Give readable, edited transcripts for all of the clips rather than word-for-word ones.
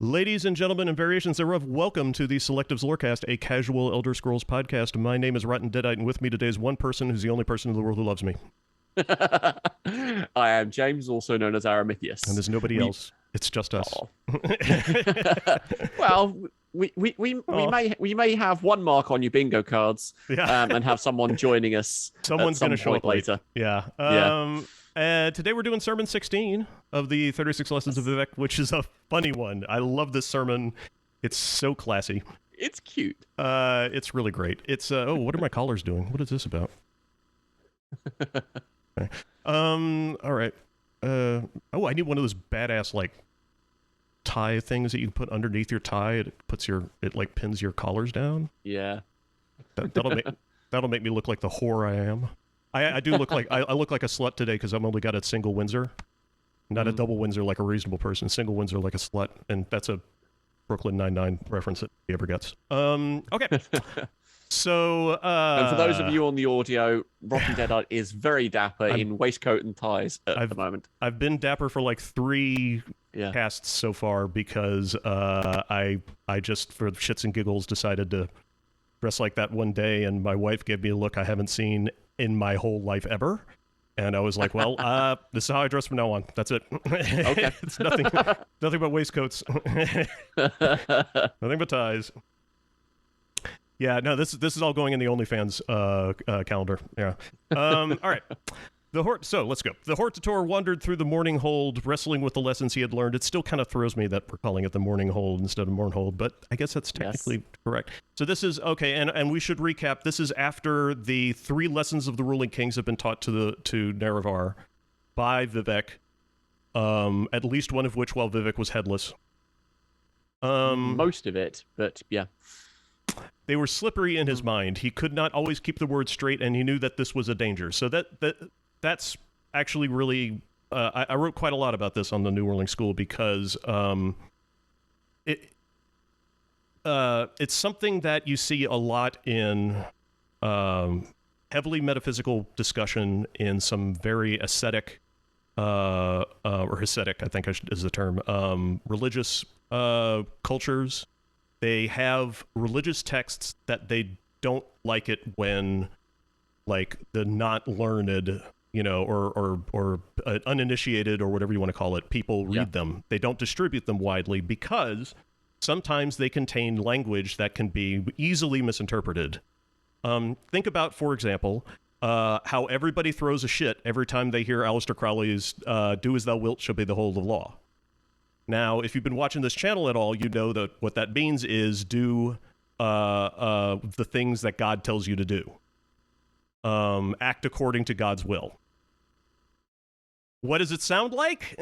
Ladies and gentlemen and variations thereof, welcome to the Selectives Lorecast, a casual Elder Scrolls podcast. My name is Rotten Deadite, and with me today is one person who's the only person in the world who loves me. I am James, also known as Aramithius. And there's nobody else. It's just us. Oh. Well, we may have one mark on your bingo cards, and have someone joining us. Someone's going to show up later. Yeah. Today we're doing Sermon 16 of the 36 Lessons of Vivec, which is a funny one. I love this sermon. It's so classy. It's cute. It's really great. It's what are my collars doing? What is this about? Okay. All right. I need one of those badass like tie things that you can put underneath your tie. It like pins your collars down. Yeah. That'll make me look like the whore I am. I do look like I look like a slut today because I've only got a single Windsor, not a double Windsor like a reasonable person. Single Windsor like a slut, and that's a Brooklyn Nine-Nine reference that he ever gets. Okay. So, and for those of you on the audio, Rotten Deadite is very dapper in waistcoat and ties at the moment. I've been dapper for like 3 casts so far because I just, for shits and giggles, decided to dress like that one day, and my wife gave me a look I haven't seen in my whole life ever. And I was like, well, this is how I dress from now on. That's it. Okay. It's nothing but waistcoats. Nothing but ties. Yeah, no, this is all going in the OnlyFans calendar. Yeah. All right. So let's go. The Hortator wandered through the morning hold, wrestling with the lessons he had learned. It still kind of throws me that we're calling it the morning hold instead of morn hold, but I guess that's technically correct. So this is, okay, and we should recap. This is after the 3 lessons of the ruling kings have been taught to Nerevar by Vivec, at least one of which while Vivec was headless. Most of it, but yeah. They were slippery in his mind. He could not always keep the words straight, and he knew that this was a danger. So that's actually really... I wrote quite a lot about this on the New Whirling School because it's something that you see a lot in heavily metaphysical discussion in some very ascetic, or ascetic, I think is the term, religious cultures. They have religious texts that they don't like it when, like, the not learned, or uninitiated, or whatever you want to call it, people read them. They don't distribute them widely because sometimes they contain language that can be easily misinterpreted. Think about, for example, how everybody throws a shit every time they hear Aleister Crowley's "Do as thou wilt shall be the whole of law." Now, if you've been watching this channel at all, you know that what that means is do the things that God tells you to do. Act according to God's will. What does it sound like?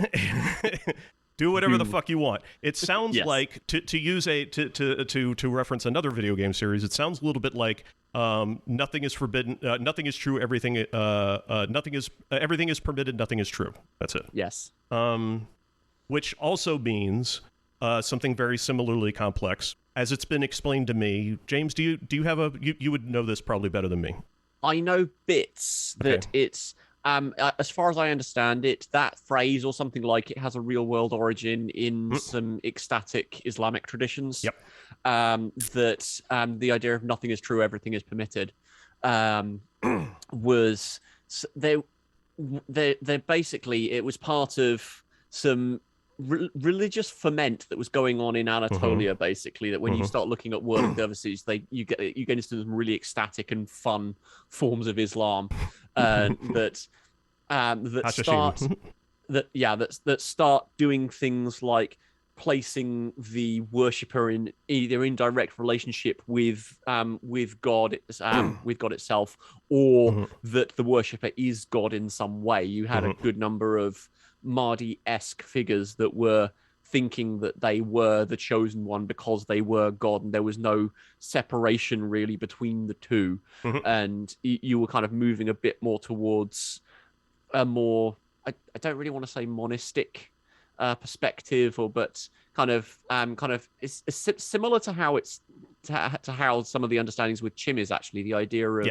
Do whatever the fuck you want. It sounds like, to reference another video game series, it sounds a little bit like nothing is forbidden, nothing is true, everything is permitted, nothing is true. That's it. Yes. Which also means something very similarly complex, as it's been explained to me. James, do you have you would know this probably better than me. I know bits that it's, as far as I understand it, that phrase or something like it has a real world origin in some ecstatic Islamic traditions. Yep. That the idea of nothing is true, everything is permitted, was they basically, it was part of some religious ferment that was going on in Anatolia, basically, that when you start looking at world services, you get into some really ecstatic and fun forms of Islam, that start doing things like placing the worshipper in either in direct relationship with God, with God itself, or that the worshipper is God in some way. You had a good number of Mahdi-esque figures that were thinking that they were the chosen one because they were God, and there was no separation really between the two. And you were kind of moving a bit more towards a more, I don't really want to say monistic perspective, but kind of it's similar to how it's to how some of the understandings with Chim is actually the idea of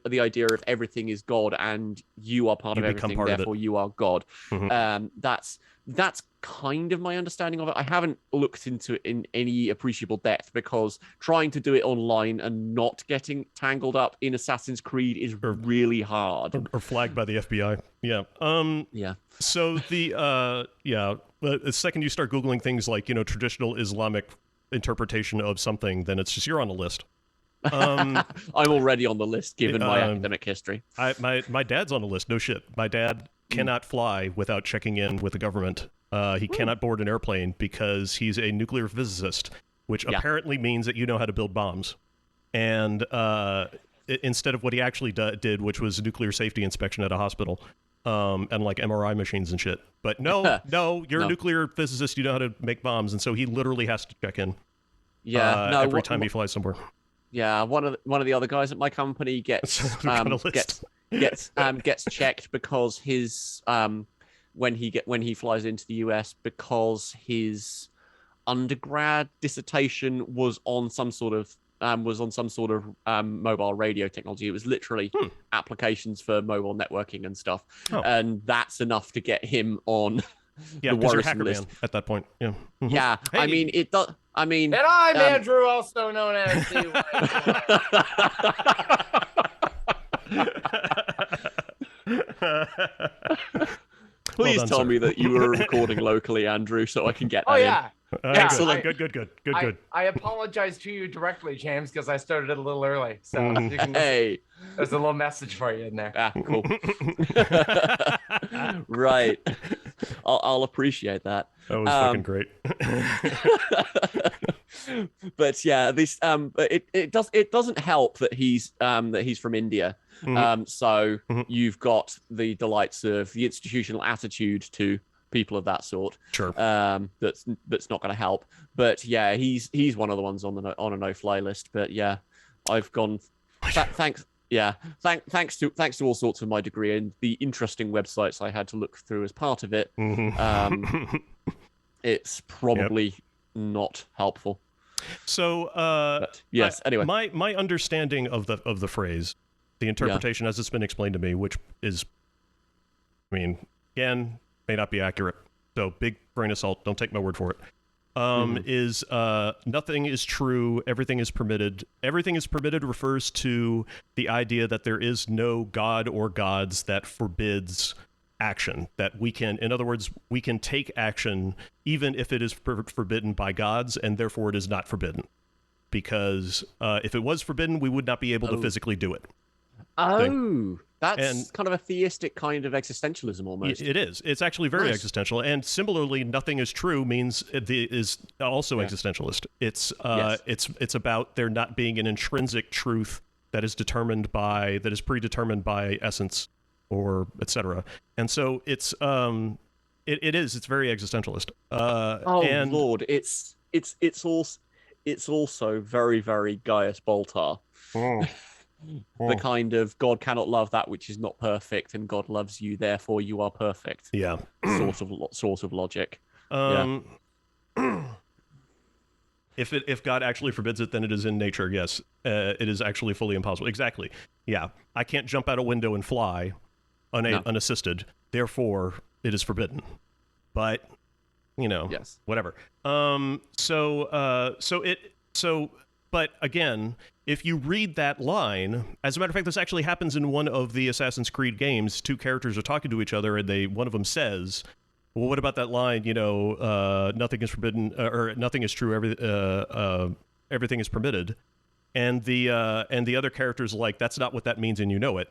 the idea of everything is God and you are part of everything, therefore you are God. That's that's kind of my understanding of it. I haven't looked into it in any appreciable depth because trying to do it online and not getting tangled up in Assassin's Creed is really hard. Or flagged by the FBI. Yeah. Yeah. So the the second you start Googling things like, traditional Islamic interpretation of something, then it's just you're on a list. I'm already on the list given my academic history. My dad's on the list. No shit. My dad cannot fly without checking in with the government. He cannot board an airplane because he's a nuclear physicist, which apparently means that you know how to build bombs. And instead of what he actually did, which was nuclear safety inspection at a hospital, and like MRI machines and shit. But no, you're a nuclear physicist. You know how to make bombs, and so he literally has to check in. Yeah, every time he flies somewhere. Yeah, one of the other guys at my company gets checked because his when he flies into the US, because his undergrad dissertation was on some sort of mobile radio technology. It was literally applications for mobile networking and stuff, and that's enough to get him on. Yeah, because you're Hacker Man at that point. Yeah. Mm-hmm. Yeah. Hey. I mean, it does. I mean, and I'm Andrew, also known as the. Please tell me that you were recording locally, Andrew, so I can get that in. Excellent. Good. I apologize to you directly, James, because I started it a little early. So you can there's a little message for you in there. Ah, cool. Right. I'll appreciate that. That was fucking great. But yeah, this it doesn't help that he's from India. So you've got the delights of the institutional attitude to people of that sort. Sure. That's not going to help. But yeah, he's one of the ones on a no-fly list. But yeah, I've gone. Thanks. Yeah, thanks to all sorts of my degree and the interesting websites I had to look through as part of it. It's probably not helpful. So but, yes. Anyway, my understanding of the phrase, the interpretation as it's been explained to me, which is, I mean, again, may not be accurate. So big grain of salt. Don't take my word for it. Is nothing is true, everything is permitted. Everything is permitted refers to the idea that there is no god or gods that forbids action. That we can, in other words, we can take action even if it is forbidden by gods, and therefore it is not forbidden. Because if it was forbidden, we would not be able to physically do it. That's kind of a theistic kind of existentialism almost. It is. It's actually very existential. And similarly, nothing is true means it is also existentialist. It's it's about there not being an intrinsic truth that is predetermined by essence or etc. And so it's it's very existentialist. Lord, it's also very, very Gaius Baltar. The kind of God cannot love that which is not perfect, and God loves you, therefore you are perfect. Yeah, sort of logic. If God actually forbids it, then it is in nature. Yes, it is actually fully impossible. Exactly. Yeah, I can't jump out a window and fly unassisted. Therefore, it is forbidden. But whatever. But again, if you read that line, as a matter of fact, this actually happens in one of the Assassin's Creed games. Two characters are talking to each other, and one of them says, "Well, what about that line? Nothing is forbidden, or nothing is true. Everything is permitted." And the other character's like, "That's not what that means, and you know it."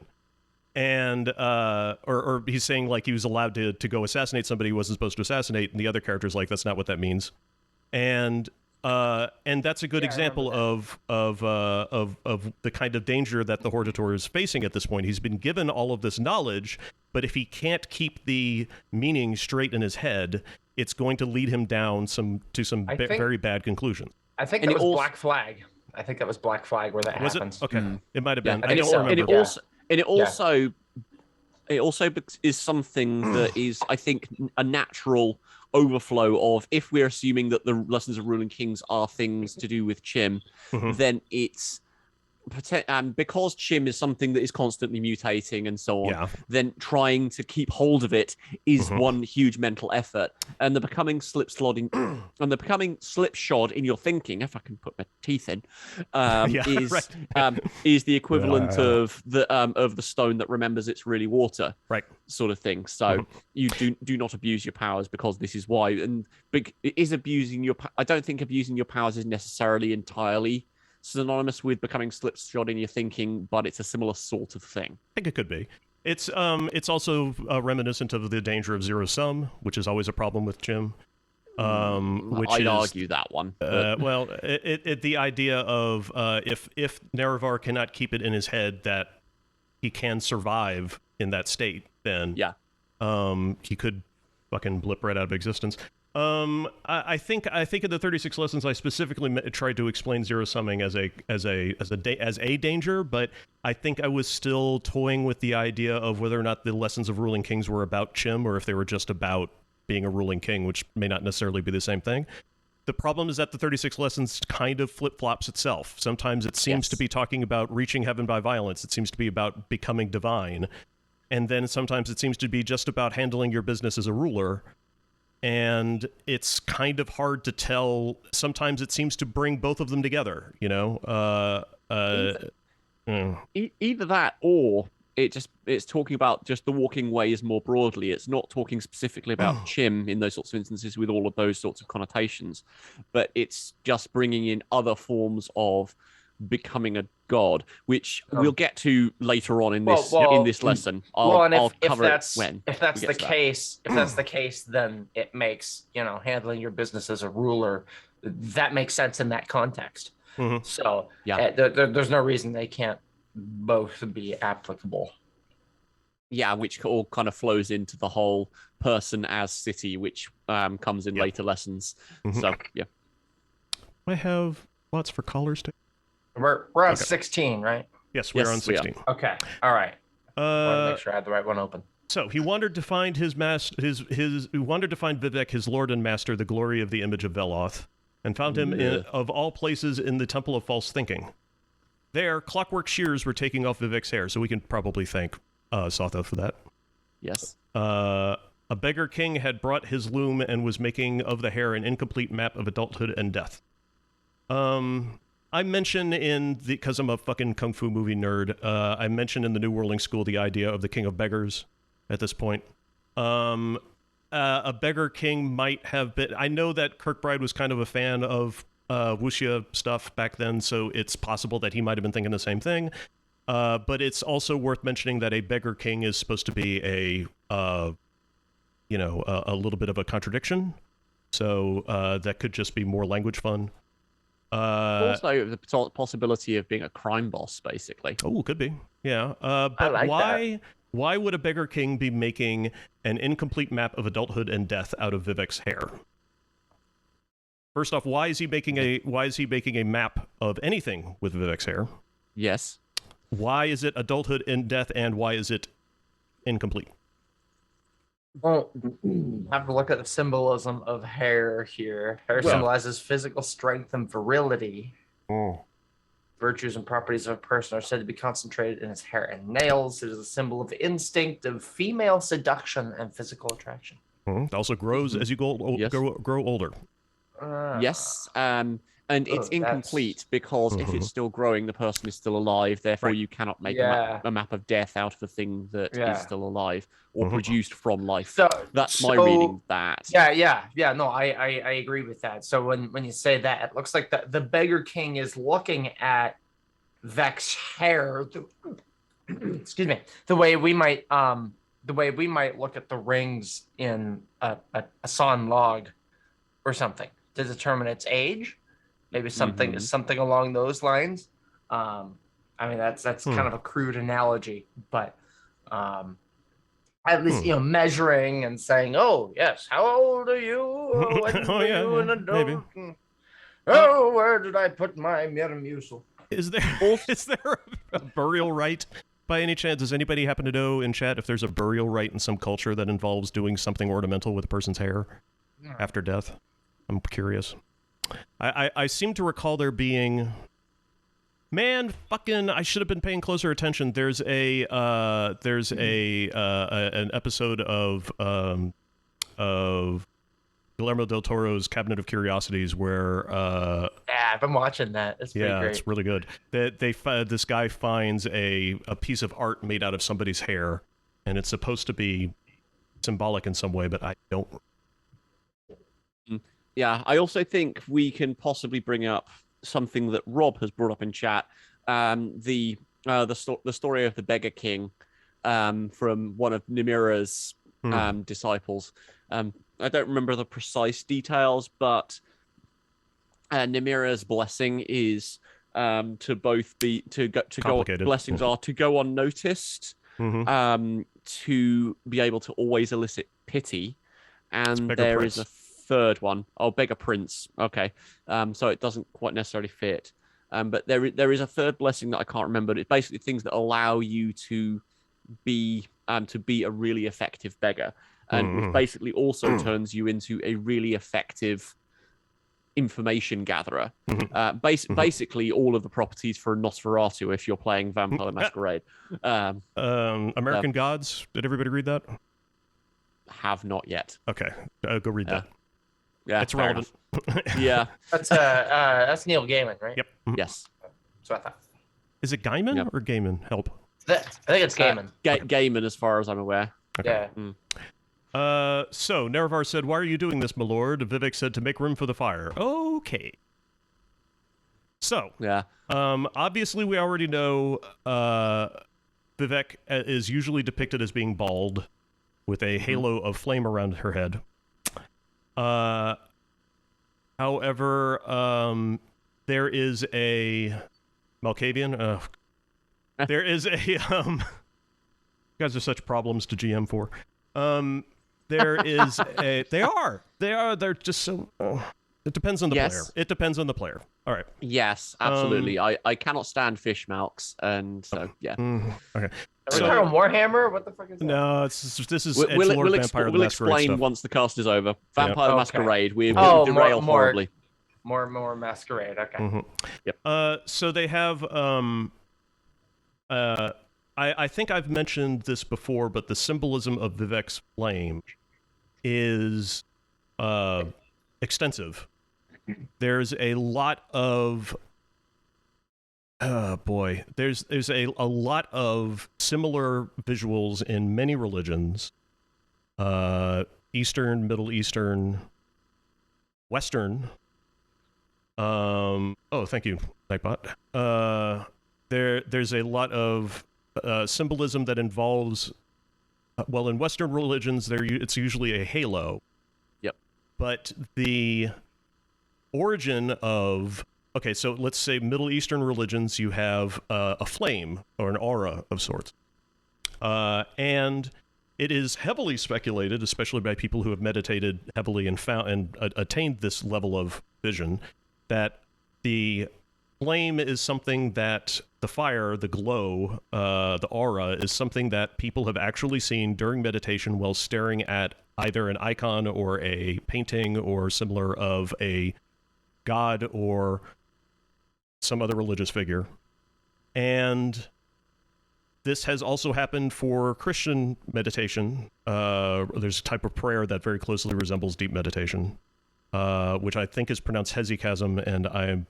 And or he's saying like he was allowed to go assassinate somebody he wasn't supposed to assassinate, and the other character's like, "That's not what that means." And that's a good example of the kind of danger that the Hortator is facing at this point. He's been given all of this knowledge, but if he can't keep the meaning straight in his head, it's going to lead him down to some very bad conclusions. I think that was Black Flag. I think that was Black Flag where that happens. Okay, it might have been. I don't remember. It also is something that is, I think, a natural overflow of, if we're assuming that the Lessons of Ruling Kings are things to do with Chim, then it's because Chim is something that is constantly mutating and so on, Yeah. then trying to keep hold of it is Mhm. one huge mental effort. And the becoming slipshod in your thinking, if I can put my teeth in, Yeah, is right. is the equivalent of the stone that remembers it's really water, Right. sort of thing. So you do not abuse your powers, because this is why. And is abusing your. I don't think abusing your powers is necessarily entirely synonymous with becoming slipshod in your thinking, but it's a similar sort of thing. I think it could be. It's also reminiscent of the danger of zero sum, which is always a problem with Jim. Which I'd is, argue that one. But... well, the idea of if Nerevar cannot keep it in his head that he can survive in that state, then yeah, he could fucking blip right out of existence. I think in the 36 lessons I specifically tried to explain zero summing as a danger, but I think I was still toying with the idea of whether or not the lessons of ruling kings were about Chim or if they were just about being a ruling king, which may not necessarily be the same thing. The problem is that the 36 lessons kind of flip-flops itself. Sometimes it seems to be talking about reaching heaven by violence. It seems to be about becoming divine. And then sometimes it seems to be just about handling your business as a ruler. And it's kind of hard to tell. Sometimes it seems to bring both of them together, you know? Either that, or it's talking about just the walking ways more broadly. It's not talking specifically about Chim in those sorts of instances with all of those sorts of connotations, but it's just bringing in other forms of becoming a god, which we'll get to later on in this lesson. I'll cover it when if that's the case. If that's the case, then it makes, handling your business as a ruler, that makes sense in that context. Mm-hmm. So there's no reason they can't both be applicable. Yeah, which all kind of flows into the whole person as city, which comes in later lessons. Mm-hmm. So yeah, I have lots for callers too. We're on 16, right? Yes, we're on 16. Okay, all right. I want to make sure I had the right one open. So he wandered to find he wandered to find Vivec, his lord and master, the glory of the image of Veloth, and found him of all places in the Temple of False Thinking. There, clockwork shears were taking off Vivec's hair, so we can probably thank Sotho for that. Yes. A beggar king had brought his loom and was making of the hair an incomplete map of adulthood and death. I mentioned because I'm a fucking kung fu movie nerd, I mentioned in the New Whirling School the idea of the king of beggars at this point. A beggar king might have been... I know that Kirkbride was kind of a fan of wuxia stuff back then, so it's possible that he might have been thinking the same thing. But it's also worth mentioning that a beggar king is supposed to be a little bit of a contradiction. So that could just be more language fun. Also, the possibility of being a crime boss, basically. Oh, could be. Yeah. But why would a beggar king be making an incomplete map of adulthood and death out of Vivec's hair? First off, why is he making a map of anything with Vivec's hair? Yes. Why is it adulthood and death, and why is it incomplete? Well, have to look at the symbolism of hair here. Hair symbolizes physical strength and virility. Oh. Virtues and properties of a person are said to be concentrated in his hair and nails. It is a symbol of instinct, of female seduction, and physical attraction. It also grows as you grow older. Yes, and it's incomplete because if it's still growing, the person is still alive. Therefore, you cannot make a map of death out of a thing that is still alive or produced from life. So that's my reading of that. Yeah. No, I agree with that. So when you say that, it looks like the beggar king is looking at Vec's hair. Excuse me. The way we might look at the rings in a sawn log or something to determine its age. Maybe something along those lines. I mean, that's kind of a crude analogy, but at least measuring and saying, "Oh yes, how old are you? When were you an adult? Maybe. Oh, where did I put my Miramucil?" Is there a burial rite by any chance? Does anybody happen to know in chat if there's a burial rite in some culture that involves doing something ornamental with a person's hair after death? I'm curious. I seem to recall there being Man, fucking! I should have been paying closer attention. There's an episode of Guillermo del Toro's Cabinet of Curiosities where Yeah, I've been watching that. It's pretty great. it's really good. This guy finds a piece of art made out of somebody's hair, and it's supposed to be symbolic in some way, but I don't. Yeah, I also think we can possibly bring up something that Rob has brought up in chat. The story of the Beggar King from one of Nimira's disciples. I don't remember the precise details, but Nimira's blessing is to both be to go. Blessings are to go unnoticed, to be able to always elicit pity, and there is a third one. Oh, Beggar Prince. Okay, so it doesn't quite necessarily fit. But there is a third blessing that I can't remember. It's basically things that allow you to be a really effective beggar, and which basically also turns you into a really effective information gatherer. Basically, all of the properties for a Nosferatu if you're playing Vampire the Masquerade. American Gods. Did everybody read that? Have not yet. Okay, go read that. Yeah, it's relevant. Yeah, that's Neil Gaiman, right? Yep. Yes. That's what I thought. Is it Gaiman or Gaiman? Help. I think it's Gaiman. Gaiman, as far as I'm aware. Okay. Yeah. So Nerevar said, "Why are you doing this, my lord?" Vivec said, "To make room for the fire." Okay. So, yeah. Obviously, we already know Vivec is usually depicted as being bald, with a halo of flame around her head. However, there is a Malkavian. There is a you guys are such problems to GM for. There is a. They're just so. It depends on the player. It depends on the player. All right. Yes, absolutely. I cannot stand fish milks, and so yeah. Okay. Are we talking Warhammer? What the fuck is that? No, this is we'll explain stuff. Once the cast is over. Vampire the Masquerade. We more derail horribly. More Masquerade. Okay. Yep. So they have I think I've mentioned this before, but the symbolism of Vivec's flame is extensive. There's a lot of there's a lot of similar visuals in many religions, Eastern, Middle Eastern, Western. Thank you, Nightbot. There's a lot of symbolism that involves, in Western religions, it's usually a halo. Yep. But the origin of, so let's say Middle Eastern religions, you have a flame or an aura of sorts. And it is heavily speculated, especially by people who have meditated heavily and found and attained this level of vision, that the flame is something that the fire, the glow, the aura is something that people have actually seen during meditation while staring at either an icon or a painting or similar of a god or some other religious figure. And this has also happened for Christian meditation. There's a type of prayer that very closely resembles deep meditation, which I think is pronounced hesychasm, and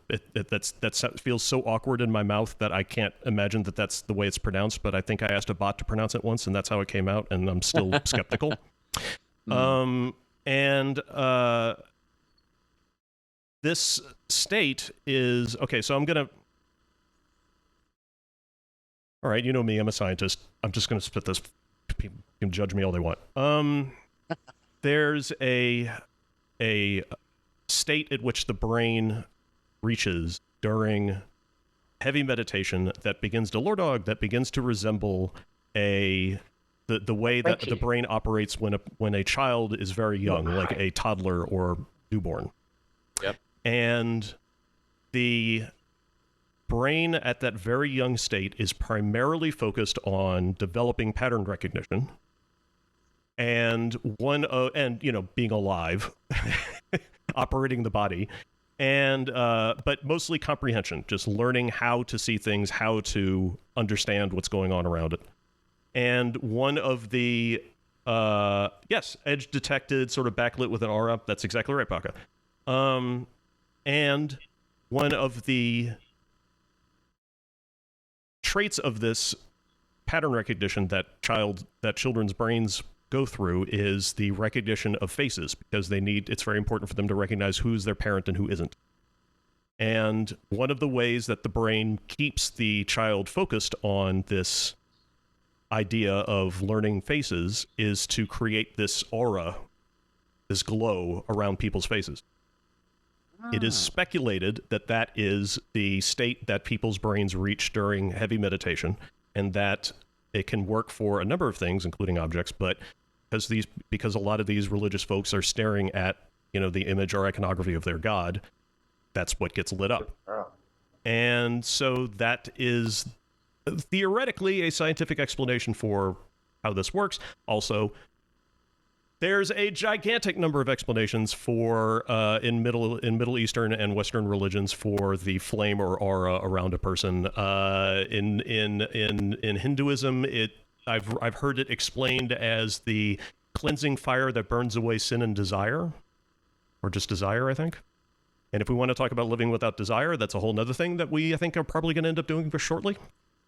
that feels so awkward in my mouth that I can't imagine that that's the way it's pronounced, but I think I asked a bot to pronounce it once, and that's how it came out, and I'm still skeptical. This state is... Okay, so I'm going to... All right, you know me, I'm a scientist. I'm just going to spit this. People can judge me all they want. There's a state at which the brain reaches during heavy meditation that begins to Lordog, that begins to resemble the way that the brain operates when a child is very young, like a toddler or newborn. Yep. And the brain at that very young state is primarily focused on developing pattern recognition and being alive, operating the body. And but mostly comprehension, just learning how to see things, how to understand what's going on around it. And one of the yes, edge detected, sort of backlit with an aura. That's exactly right, Baka. And one of the traits of this pattern recognition that children's brains go through is the recognition of faces, because it's very important for them to recognize who's their parent and who isn't. And one of the ways that the brain keeps the child focused on this idea of learning faces is to create this aura, this glow around people's faces. It is speculated that that is the state that people's brains reach during heavy meditation, and that it can work for a number of things, including objects, but because a lot of these religious folks are staring at, the image or iconography of their god, that's what gets lit up. And so that is theoretically a scientific explanation for how this works. Also, there's a gigantic number of explanations for in Middle Eastern and Western religions for the flame or aura around a person. In Hinduism, I've heard it explained as the cleansing fire that burns away sin and desire, or just desire, I think. And if we want to talk about living without desire, that's a whole nother thing that I think are probably going to end up doing for shortly.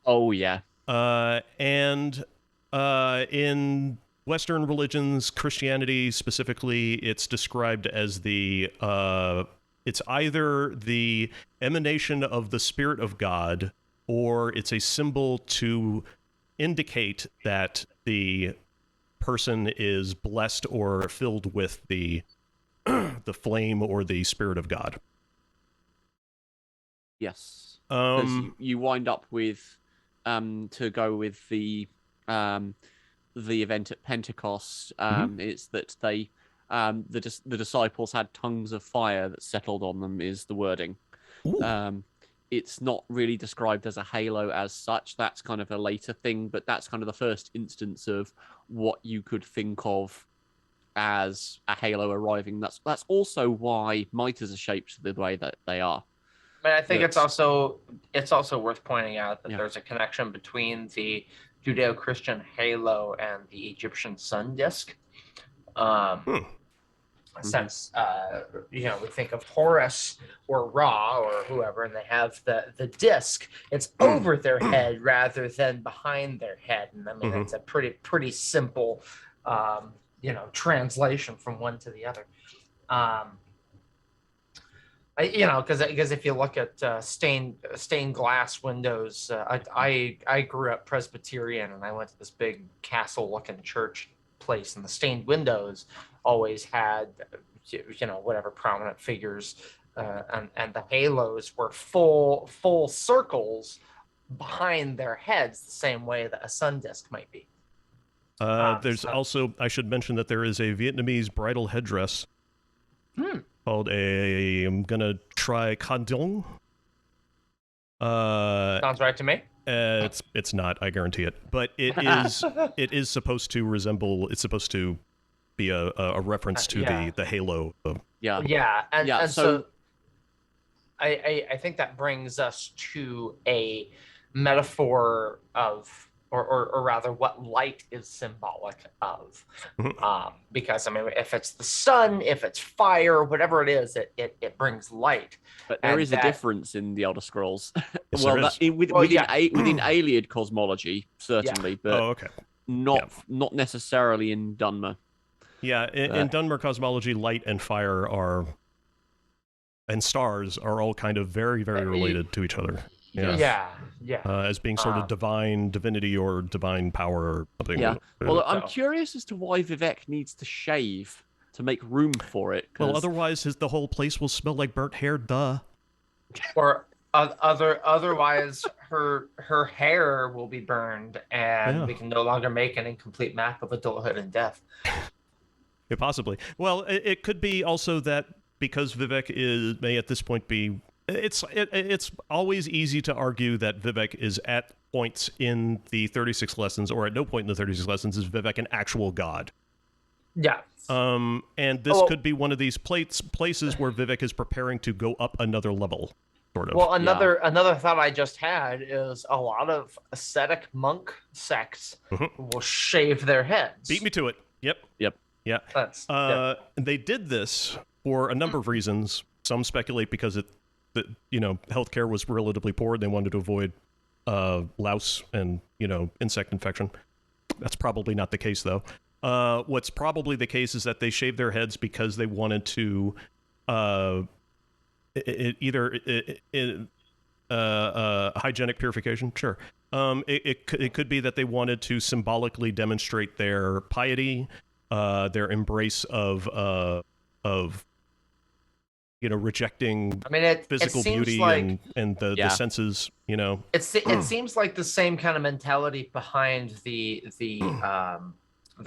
Oh yeah. And in Western religions, Christianity specifically, it's described as it's either the emanation of the Spirit of God, or it's a symbol to indicate that the person is blessed or filled with the flame or the Spirit of God. Yes. Because you wind up with, to go with the event at Pentecost, it's that they, the disciples had tongues of fire that settled on them, is the wording. It's not really described as a halo as such. That's kind of a later thing, but that's kind of the first instance of what you could think of as a halo arriving. That's also why miters are shaped the way that they are. But I think it's also worth pointing out that there's a connection between the Judeo-Christian halo and the Egyptian sun disk. Since we think of Horus or Ra or whoever, and they have the disc, it's over their head rather than behind their head, and I mean it's a pretty simple translation from one to the other. Because if you look at stained glass windows, I grew up Presbyterian, and I went to this big castle-looking church place, and the stained windows always had whatever prominent figures, and the halos were full circles behind their heads, the same way that a sun disk might be. There's also, I should mention that there is a Vietnamese bridal headdress called I'm gonna try Kandong. Sounds right to me. It's not, I guarantee it, but it is supposed to resemble. It's supposed to be a reference to the halo. And so I think that brings us to a metaphor of, or rather, what light is symbolic of. Because I mean, if it's the sun, if it's fire, whatever it is, it brings light. But there is a difference in the Elder Scrolls. Yes, within Ayleid cosmology, certainly, but not necessarily in Dunmer. Yeah, in Dunmer cosmology, light and fire and stars are all kind of very, very related to each other. As being sort of divinity or divine power or something. Yeah. Well, I'm curious as to why Vivec needs to shave to make room for it. Well, otherwise the whole place will smell like burnt hair, duh. Or otherwise her hair will be burned, and we can no longer make an incomplete map of adulthood and death. Yeah, possibly. Well, it could be also that because Vivec may at this point be... It's always easy to argue that Vivec is at points in the 36 lessons, or at no point in the 36 lessons is Vivec an actual god. Yeah. And this could be one of these places where Vivec is preparing to go up another level, sort of. Well, another thought I just had is a lot of ascetic monk sects will shave their heads. Beat me to it. Yep. Yeah. They did this for a number of reasons. Some speculate because healthcare was relatively poor. They wanted to avoid louse and insect infection. That's probably not the case, though. What's probably the case is that they shaved their heads because they wanted to hygienic purification. Sure. It could be that they wanted to symbolically demonstrate their piety, their embrace of rejecting physical beauty and the senses. It seems like the same kind of mentality behind the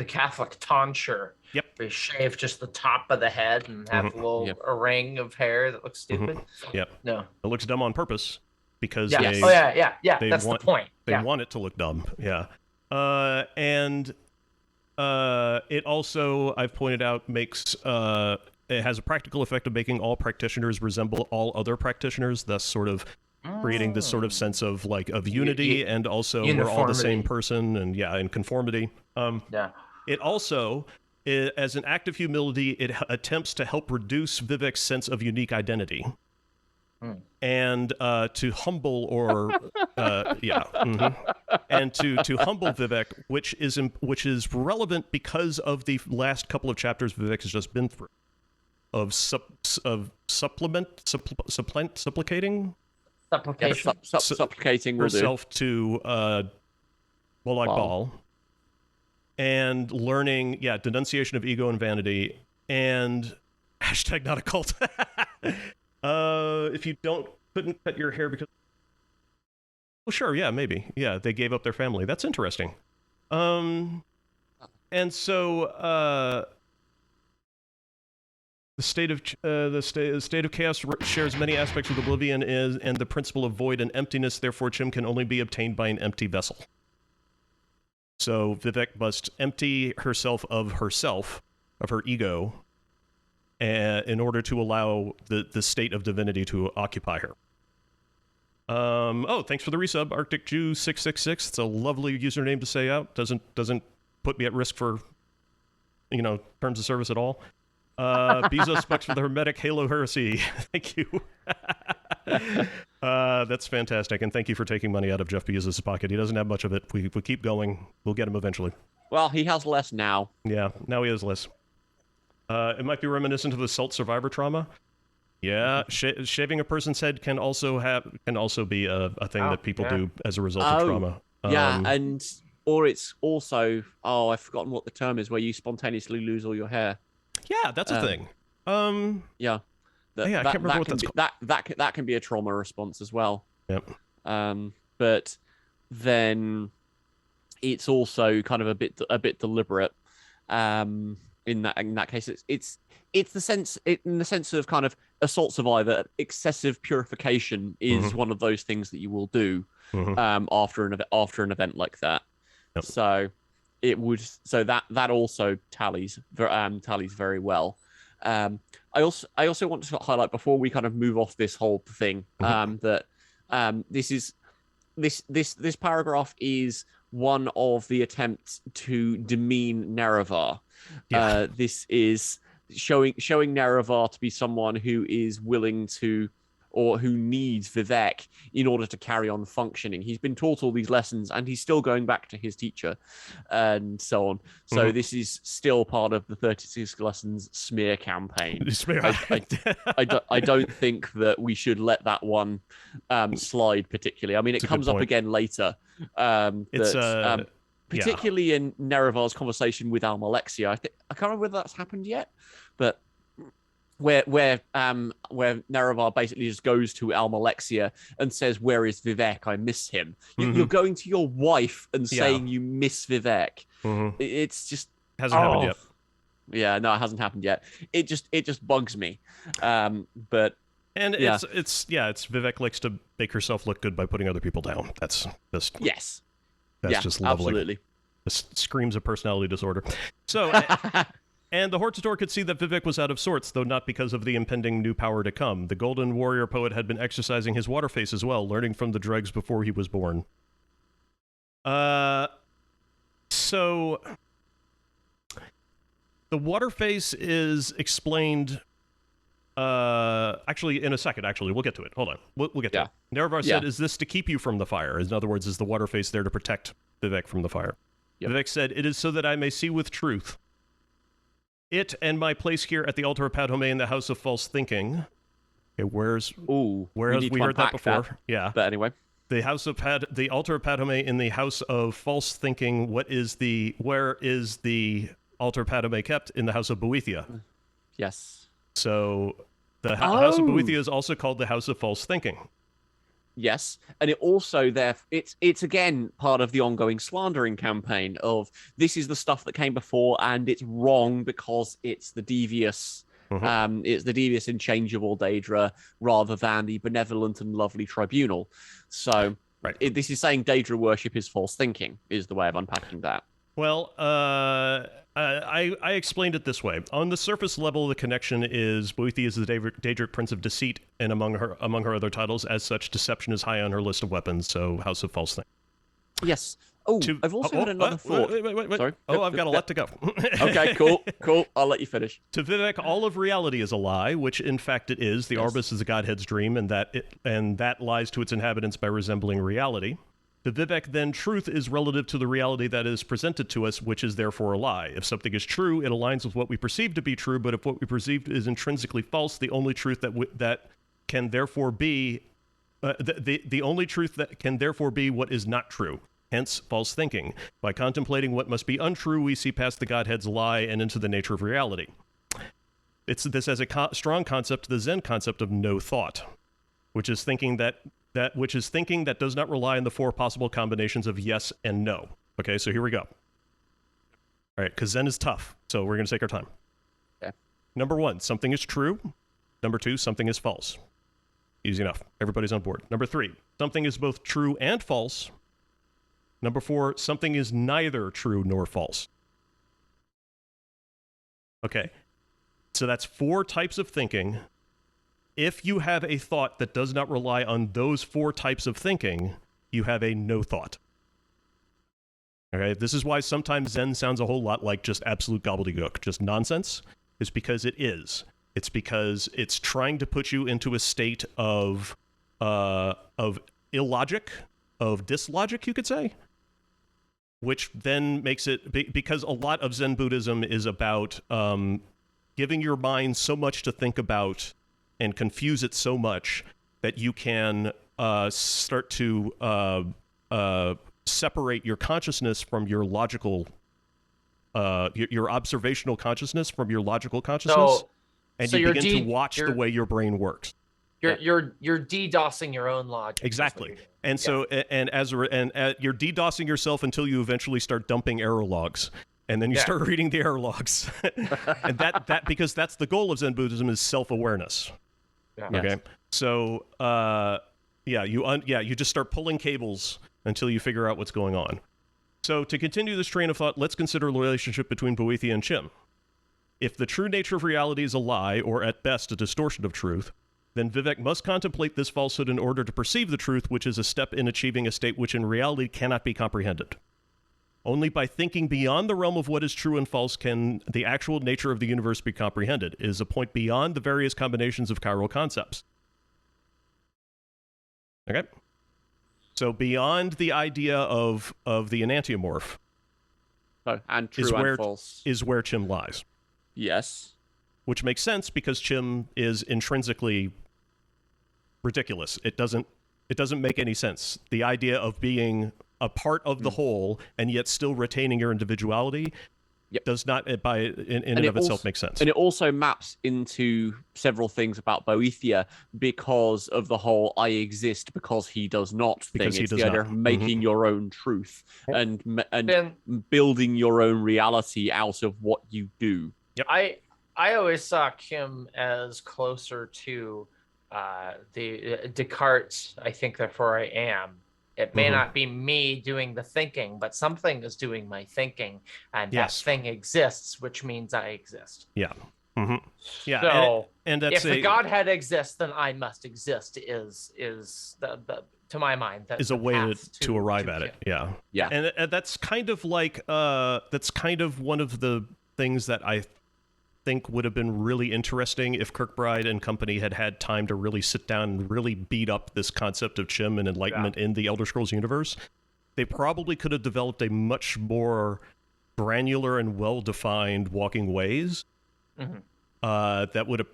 Catholic tonsure. Yep. They shave just the top of the head and have a ring of hair that looks stupid. Yep. No. It looks dumb on purpose because That's the point. They want it to look dumb. Yeah. And it also, I've pointed out, makes it has a practical effect of making all practitioners resemble all other practitioners, thus sort of creating this sort of sense of unity and also we're all the same person and conformity. It also, as an act of humility, it attempts to help reduce Vivec's sense of unique identity. And to humble and to humble Vivec, which is relevant because of the last couple of chapters Vivec has just been through, of supplicating herself to Molag Bal, and learning denunciation of ego and vanity, and hashtag not a cult. If you couldn't cut your hair because sure, maybe they gave up their family. That's interesting. And so the state of chaos shares many aspects with oblivion and the principle of void and emptiness. Therefore, Chim can only be obtained by an empty vessel. So Vivec must empty herself, of her ego, in order to allow the state of divinity to occupy her. Thanks for the resub, Arctic Jew 666. It's a lovely username to say out. Doesn't put me at risk for terms of service at all. Bezos specs for the Hermetic Halo Heresy. Thank you. That's fantastic, and thank you for taking money out of Jeff Bezos' pocket. He doesn't have much of it. We keep going. We'll get him eventually. Well, he has less now. Yeah, now he has less. It might be reminiscent of assault survivor trauma. Yeah, shaving a person's head can also be a thing that people do as a result of trauma. Or it's also I've forgotten what the term is, where you spontaneously lose all your hair. Yeah, that's a thing. I can't remember what that's called. That can be a trauma response as well. Yep. But then it's also kind of a bit deliberate. In that case, it's the sense in the sense of kind of assault survivor. Excessive purification is one of those things that you will do after an event like that. Yep. So that also tallies very well. I also want to highlight, before we kind of move off this whole thing, that this paragraph is one of the attempts to demean Nerevar. This is showing Nerevar to be someone who is willing to, or who needs Vivec in order to carry on functioning. He's been taught all these lessons and he's still going back to his teacher and so on. So this is still part of the 36 Lessons smear campaign. I don't think that we should let that one slide particularly. I mean, it comes up again later. Particularly in Nerevar's conversation with Almalexia. I can't remember whether that's happened yet, but where Nerevar basically just goes to Almalexia and says, "Where is Vivec? I miss him." You're going to your wife and saying you miss Vivec. It's just hasn't happened yet. Yeah, no, it hasn't happened yet. It just bugs me. But it's Vivec likes to make herself look good by putting other people down. That's just just lovely. Absolutely. This screams of personality disorder. So And the Hortator could see that Vivec was out of sorts, though not because of the impending new power to come. The Golden Warrior Poet had been exercising his water face as well, learning from the dregs before he was born. So the water face is explained actually in a second. Actually, we'll get to it. Hold on, we'll get to it. Nerevar said, "Is this to keep you from the fire?" In other words, is the water face there to protect Vivec from the fire? Vivec said, "It is so that I may see with truth. It and my place here at the altar of Padhome in the house of false thinking." Okay, where have we heard that before? Yeah. But anyway, the altar of Padhome in the house of false thinking. Where is the altar of Padhome kept? In the house of Boethia. Yes. So the house of Boethia is also called the house of false thinking. Yes, and it also it's again part of the ongoing slandering campaign of this is the stuff that came before and it's wrong because it's the devious, inchangeable Daedra rather than the benevolent and lovely tribunal. So this is saying Daedra worship is false thinking is the way of unpacking that. Well, I explained it this way. On the surface level, the connection is Boethia is the Daedric Prince of Deceit, and among her other titles, as such, deception is high on her list of weapons, so House of False Thing. Yes. Oh, I've also had another thought. Wait. Sorry. I've got a lot to go. Okay, cool. I'll let you finish. To Vivec, all of reality is a lie, which in fact it is. The Arbus is a godhead's dream, and that lies to its inhabitants by resembling reality. To Vivec, then, truth is relative to the reality that is presented to us, which is therefore a lie. If something is true, it aligns with what we perceive to be true, but if what we perceive is intrinsically false, the only truth that can therefore be the only truth that can therefore be what is not true. Hence, false thinking. By contemplating what must be untrue, we see past the Godhead's lie and into the nature of reality. This has a strong concept, the Zen concept of no thought, which is thinking that does not rely on the four possible combinations of yes and no. Okay, so here we go. All right, because Zen is tough, so we're going to take our time. Okay. Number 1, something is true. Number 2, something is false. Easy enough. Everybody's on board. Number 3, something is both true and false. Number 4, something is neither true nor false. Okay, so that's 4 types of thinking. If you have a thought that does not rely on those 4 types of thinking, you have a no thought. Okay, this is why sometimes Zen sounds a whole lot like just absolute gobbledygook, just nonsense. It's because it is. It's because it's trying to put you into a state of illogic, of dislogic, you could say, which then makes it, because a lot of Zen Buddhism is about giving your mind so much to think about and confuse it so much that you can start to separate your consciousness from your logical, your observational consciousness from your logical consciousness, and you begin to watch the way your brain works. You're DDoSing your own logic. Exactly, and so you're DDoSing yourself until you eventually start dumping error logs. And then you start reading the error logs, and that because that's the goal of Zen Buddhism is self-awareness. Yeah. Okay, so you just start pulling cables until you figure out what's going on. So to continue this train of thought, let's consider the relationship between Boethia and Chim. If the true nature of reality is a lie, or at best a distortion of truth, then Vivec must contemplate this falsehood in order to perceive the truth, which is a step in achieving a state which in reality cannot be comprehended. Only by thinking beyond the realm of what is true and false can the actual nature of the universe be comprehended. It is a point beyond the various combinations of chiral concepts. Okay? So beyond the idea of the enantiomorph, and true and false, is where Chim lies. Yes. Which makes sense because Chim is intrinsically ridiculous. It doesn't make any sense. The idea of being a part of the whole and yet still retaining your individuality does not in and of itself make sense. And it also maps into several things about Boethia because of the whole I exist because he does not thing. Because it's the idea of making your own truth and building your own reality out of what you do. Yep. I always saw Kim as closer to the Descartes, I think, therefore I am. It may not be me doing the thinking, but something is doing my thinking, and that thing exists, which means I exist. Yeah. Yeah. So and that's if the Godhead exists, then I must exist. Is the to my mind that is a way to arrive at it. Yeah. Yeah. And that's kind of like that's kind of one of the things that I think would have been really interesting if Kirkbride and company had had time to really sit down and really beat up this concept of Chim and enlightenment in the Elder Scrolls universe. They probably could have developed a much more granular and well-defined walking ways that would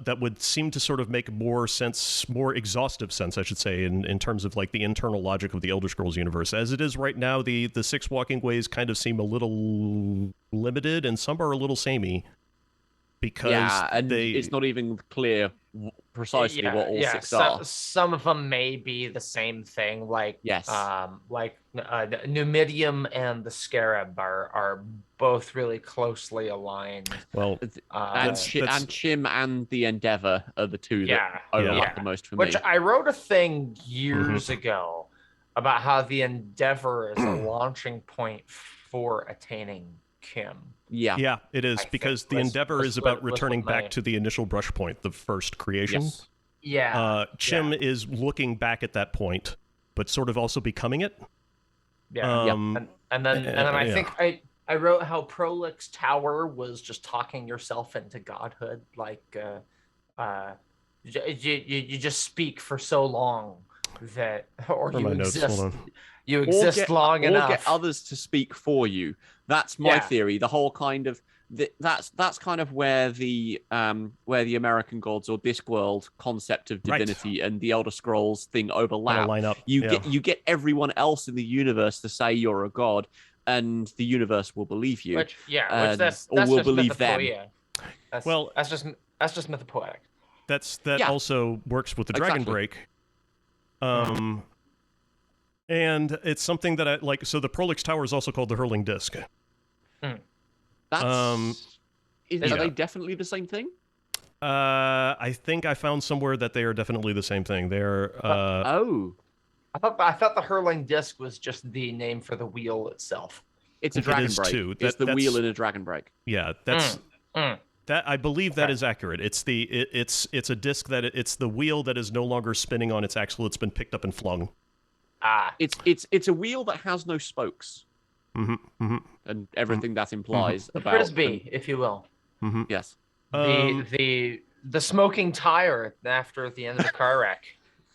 that would seem to sort of make more sense, more exhaustive sense, I should say, in terms of like the internal logic of the Elder Scrolls universe. As it is right now, the 6 walking ways kind of seem a little limited, and some are a little samey. Because it's not even clear precisely what all 6 are. Some of them may be the same thing, like Numidium and the Scarab are both really closely aligned. Well, and Chim and the Endeavor are the two that overlap the most for me. Which I wrote a thing years ago about how the Endeavor is a launching point for attaining Kim. Yeah, it is, because the Endeavor is about returning back to the initial brush point, the first creation. Yes. Yeah. Chim is looking back at that point, but sort of also becoming it. Yeah. And then I think I wrote how Prolix Tower was just talking yourself into godhood, like you just speak for so long that, or you exist. You exist long enough. Or get others to speak for you. That's my theory. The whole kind of that's kind of where the American gods or Discworld concept of divinity and the Elder Scrolls thing overlap. Line up. You get everyone else in the universe to say you're a god, and the universe will believe you. That's will just believe them. That's just mythopoetic. That also works with the Dragon Break. And it's something that I like. So the Prolix Tower is also called the Hurling Disc. Are they definitely the same thing? I think I found somewhere that they are definitely the same thing. They're I thought the Hurling Disc was just the name for the wheel itself. It's a Dragon Break. Too. It's the wheel in a Dragon Break. Yeah, that's that. I believe that is accurate. It's a disc it's the wheel that is no longer spinning on its axle. It's been picked up and flung. It's a wheel that has no spokes, and everything that implies about frisbee, if you will. Yes. The smoking tire after the end of the car wreck.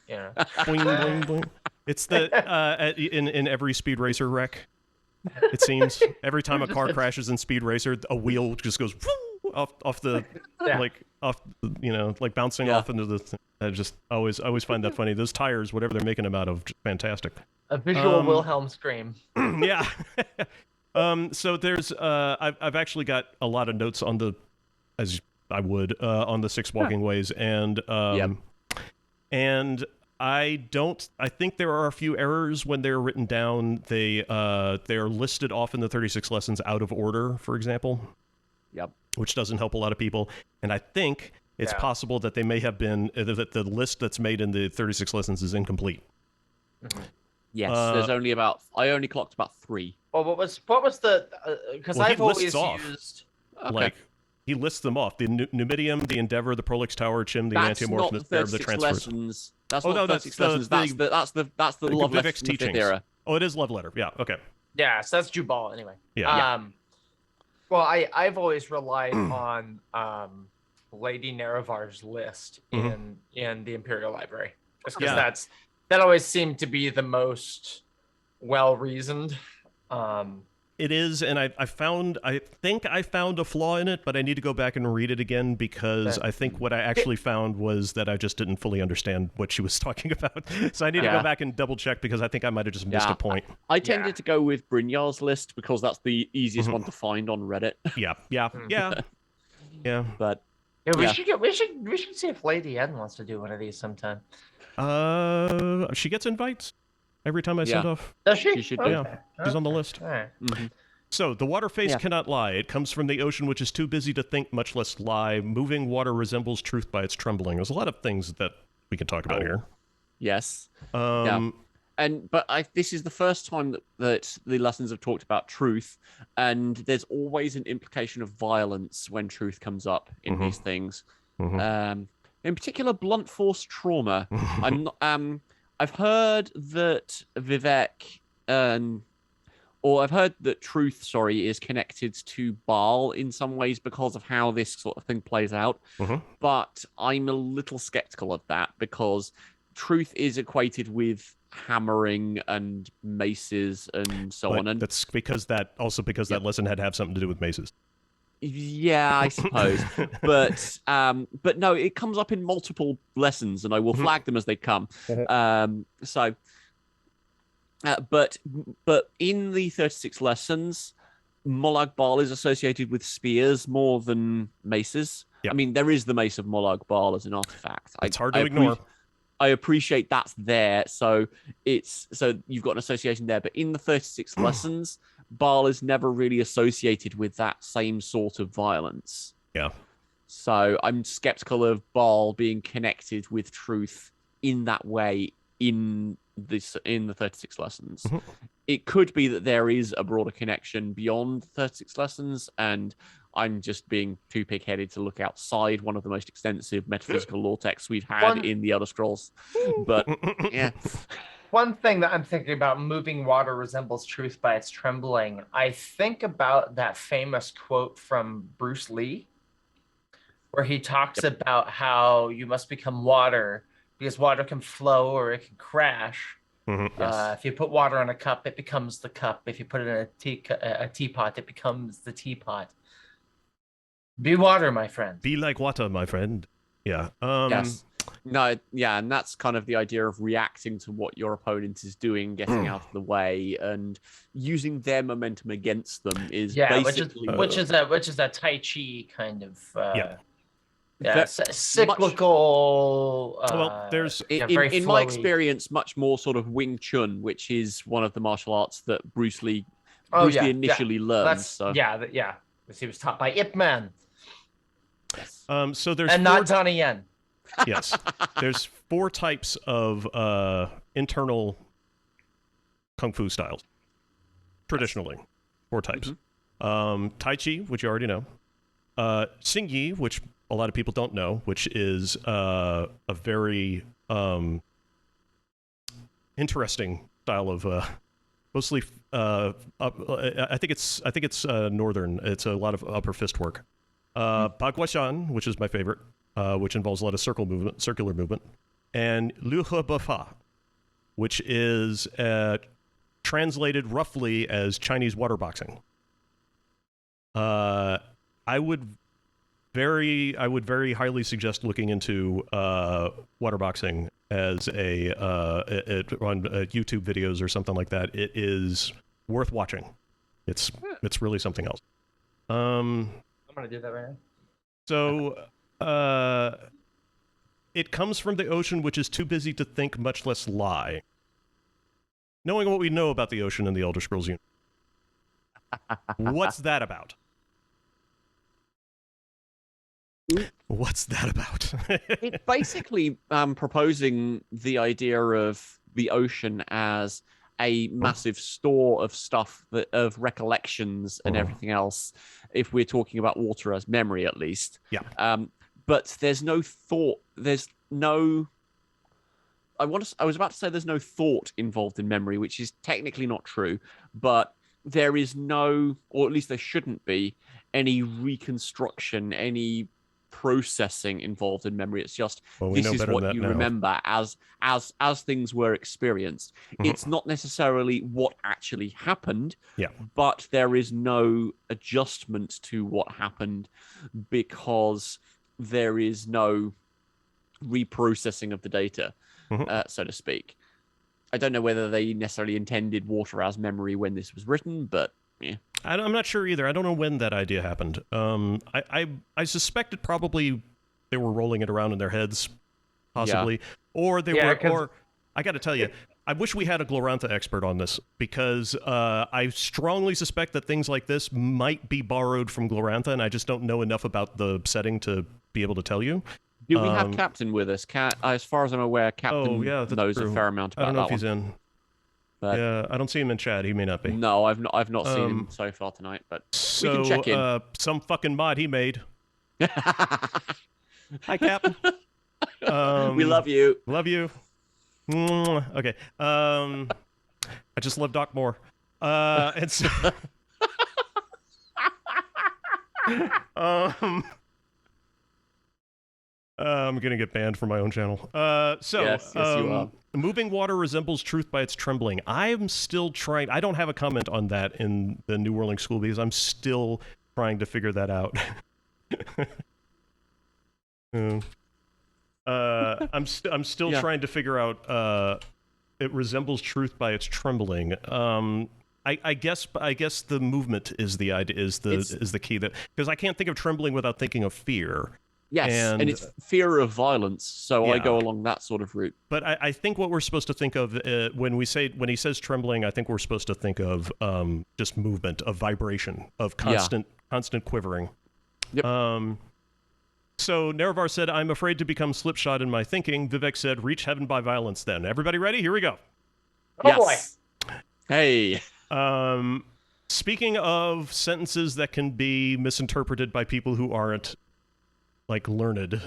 You know. Boing, boing, boing. It's the in every Speed Racer wreck. It seems every time a car crashes in Speed Racer, a wheel just goes off the like bouncing off into the. I just always find that funny. Those tires, whatever they're making them out of, just fantastic. A visual Wilhelm scream. Yeah. So there's I've actually got a lot of notes on the, as I would, on the 6 walking ways, and and I think there are a few errors when they're written down. They're listed off in the 36 lessons out of order, for example. Yep. Which doesn't help a lot of people. And I think it's possible that they may have been, that the list that's made in the 36 lessons is incomplete. Yes, there's I only clocked about 3. Well, what was the, because I've always used... Like, he lists them off. The Numidium, the Endeavor, the Prolix Tower, Chim, the Antiomorphism, the Transfers. That's not 36 lessons. That's the love letter from the 5th era. Oh, it is love letter. Yeah, okay. Yeah, so that's Jubal anyway. Yeah. Well, I've always relied on Lady Nerevar's list in the Imperial Library, just because that always seemed to be the most well reasoned. It is, and I think I found a flaw in it, but I need to go back and read it again, because I think what I actually found was that I just didn't fully understand what she was talking about. So I need to go back and double check, because I think I might have just missed a point. I tended to go with Brynjar's list because that's the easiest one to find on Reddit. Yeah. But we should see if Lady N wants to do one of these sometime. She gets invites every time I send off. Does she? She should do. Yeah, she's on the list. All right. So, the water face cannot lie. It comes from the ocean, which is too busy to think, much less lie. Moving water resembles truth by its trembling. There's a lot of things that we can talk about here. Yes. This is the first time that the lessons have talked about truth, and there's always an implication of violence when truth comes up in these things. In particular, blunt force trauma. I'm not. I've heard that Vivec, or I've heard that truth, is connected to Baal in some ways because of how this sort of thing plays out. But I'm a little skeptical of that because truth is equated with hammering and maces and so on. And that's because that lesson had to have something to do with maces. Yeah, I suppose. but no, it comes up in multiple lessons, and I will flag them as they come. But in the 36 lessons, Molag Bal is associated with spears more than maces. Yep. I mean, there is the mace of Molag Bal as an artifact. It's hard to ignore. I appreciate that's there, so you've got an association there. But in the 36 lessons, Baal is never really associated with that same sort of violence. Yeah. So I'm skeptical of Baal being connected with truth in that way in the 36 lessons. It could be that there is a broader connection beyond 36 lessons, and I'm just being too pig-headed to look outside one of the most extensive metaphysical lore texts we've had in the Elder Scrolls. But yeah. One thing that I'm thinking about, moving water resembles truth by its trembling. I think about that famous quote from Bruce Lee, where he talks about how you must become water because water can flow or it can crash. If you put water in a cup, it becomes the cup. If you put it in a teapot, it becomes the teapot. Be water, my friend. Be like water, my friend. Yeah. Yes. No, yeah, and that's kind of the idea of reacting to what your opponent is doing, getting out of the way, and using their momentum against them is basically which is a Tai Chi kind of cyclical. Well, there's in my experience, much more sort of Wing Chun, which is one of the martial arts that Bruce Lee initially learned. He was taught by Ip Man. So there's not Donnie Yen. Yes, there's 4 types of internal kung fu styles. Traditionally, 4 types. Tai Chi, which you already know. Xing Yi, which a lot of people don't know, which is a very interesting style of mostly. I think it's northern. It's a lot of upper fist work. Baguashan, which is my favorite, which involves a lot of circular movement, and Liu He Bafa, which is translated roughly as Chinese water boxing. I would very highly suggest looking into water boxing as on YouTube videos or something like that. It is worth watching. It's really something else. I'm gonna do that right now. So it comes from the ocean, which is too busy to think, much less lie. Knowing what we know about the ocean and the Elder Scrolls universe, what's that about? What's that about? It's basically proposing the idea of the ocean as a massive store of stuff, of recollections and everything else, if we're talking about water as memory, at least. Yeah. But there's no thought. There's no. I was about to say there's no thought involved in memory, which is technically not true. But there is no, or at least there shouldn't be, any reconstruction, any processing involved in memory. It's just this is what you remember as things were experienced. It's not necessarily what actually happened, but there is no adjustment to what happened because there is no reprocessing of the data, so to speak. I don't know whether they necessarily intended water as memory when this was written, but yeah. I'm not sure either. I don't know when that idea happened. I suspect it probably they were rolling it around in their heads, possibly, or they were. Or I got to tell you, I wish we had a Glorantha expert on this because I strongly suspect that things like this might be borrowed from Glorantha, and I just don't know enough about the setting to be able to tell you. Do we have Captain with us? As far as I'm aware, Captain knows a fair amount about that. I don't know if he's in. But Yeah, I don't see him in chat. He may not be. no, I've not seen him so far tonight. But we can check in. Some fucking mod he made. Hi, Cap. We love you. Love you. Okay. I just love Doc more. And so, I'm gonna get banned from my own channel. Yes, you are. Moving water resembles truth by its trembling. I'm still trying. I don't have a comment on that in the New Whirling School because I'm still trying to figure that out. I'm still trying to figure out. It resembles truth by its trembling. I guess the movement is the idea, is the key, that because I can't think of trembling without thinking of fear. Yes, and it's fear of violence, so I go along that sort of route. But I think what we're supposed to think of when he says trembling, I think we're supposed to think of just movement, of vibration, of constant quivering. Yep. So Nerevar said, "I'm afraid to become slipshod in my thinking." Vivec said, "Reach heaven by violence." Then everybody ready? Here we go. Oh boy. Hey. Speaking of sentences that can be misinterpreted by people who aren't like learned,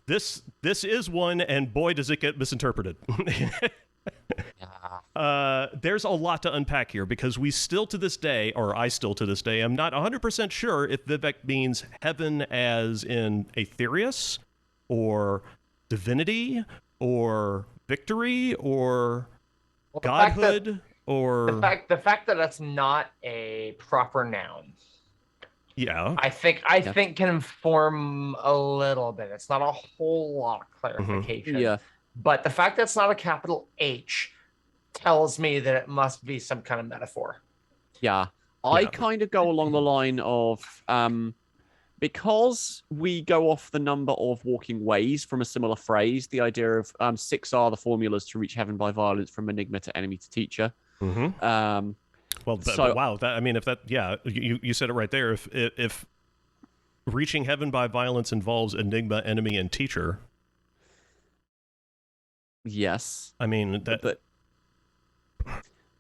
this is one, and boy does it get misinterpreted. There's a lot to unpack here because we still to this day, or I still to this day, am not 100% sure if Vivec means heaven as in Aetherius, or divinity, or victory, or godhood, or the fact that that's not a proper noun. Yeah. I think can inform a little bit. It's not a whole lot of clarification. Yeah. But the fact that it's not a capital H tells me that it must be some kind of metaphor. Yeah. I kind of go along the line of because we go off the number of walking ways from a similar phrase, the idea of 6 are the formulas to reach heaven by violence, from enigma to enemy to teacher. Well, wow. I mean, if that, you said it right there. If reaching heaven by violence involves enigma, enemy, and teacher, yes. I mean that.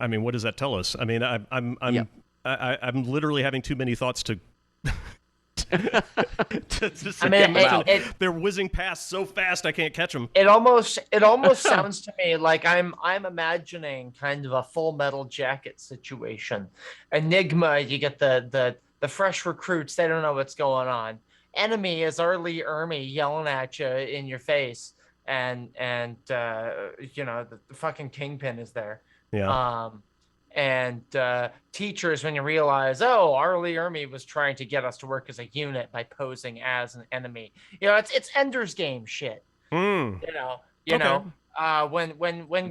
I mean, what does that tell us? I mean, I'm literally having too many thoughts to. They're whizzing past so fast I can't catch them. It almost sounds to me like I'm imagining kind of a Full Metal Jacket situation. Enigma, you get the fresh recruits, they don't know what's going on. Enemy is early Ermy yelling at you in your face, and the fucking Kingpin is there. Yeah. And teachers, when you realize, Arlie Ermy was trying to get us to work as a unit by posing as an enemy. It's Ender's Game shit. When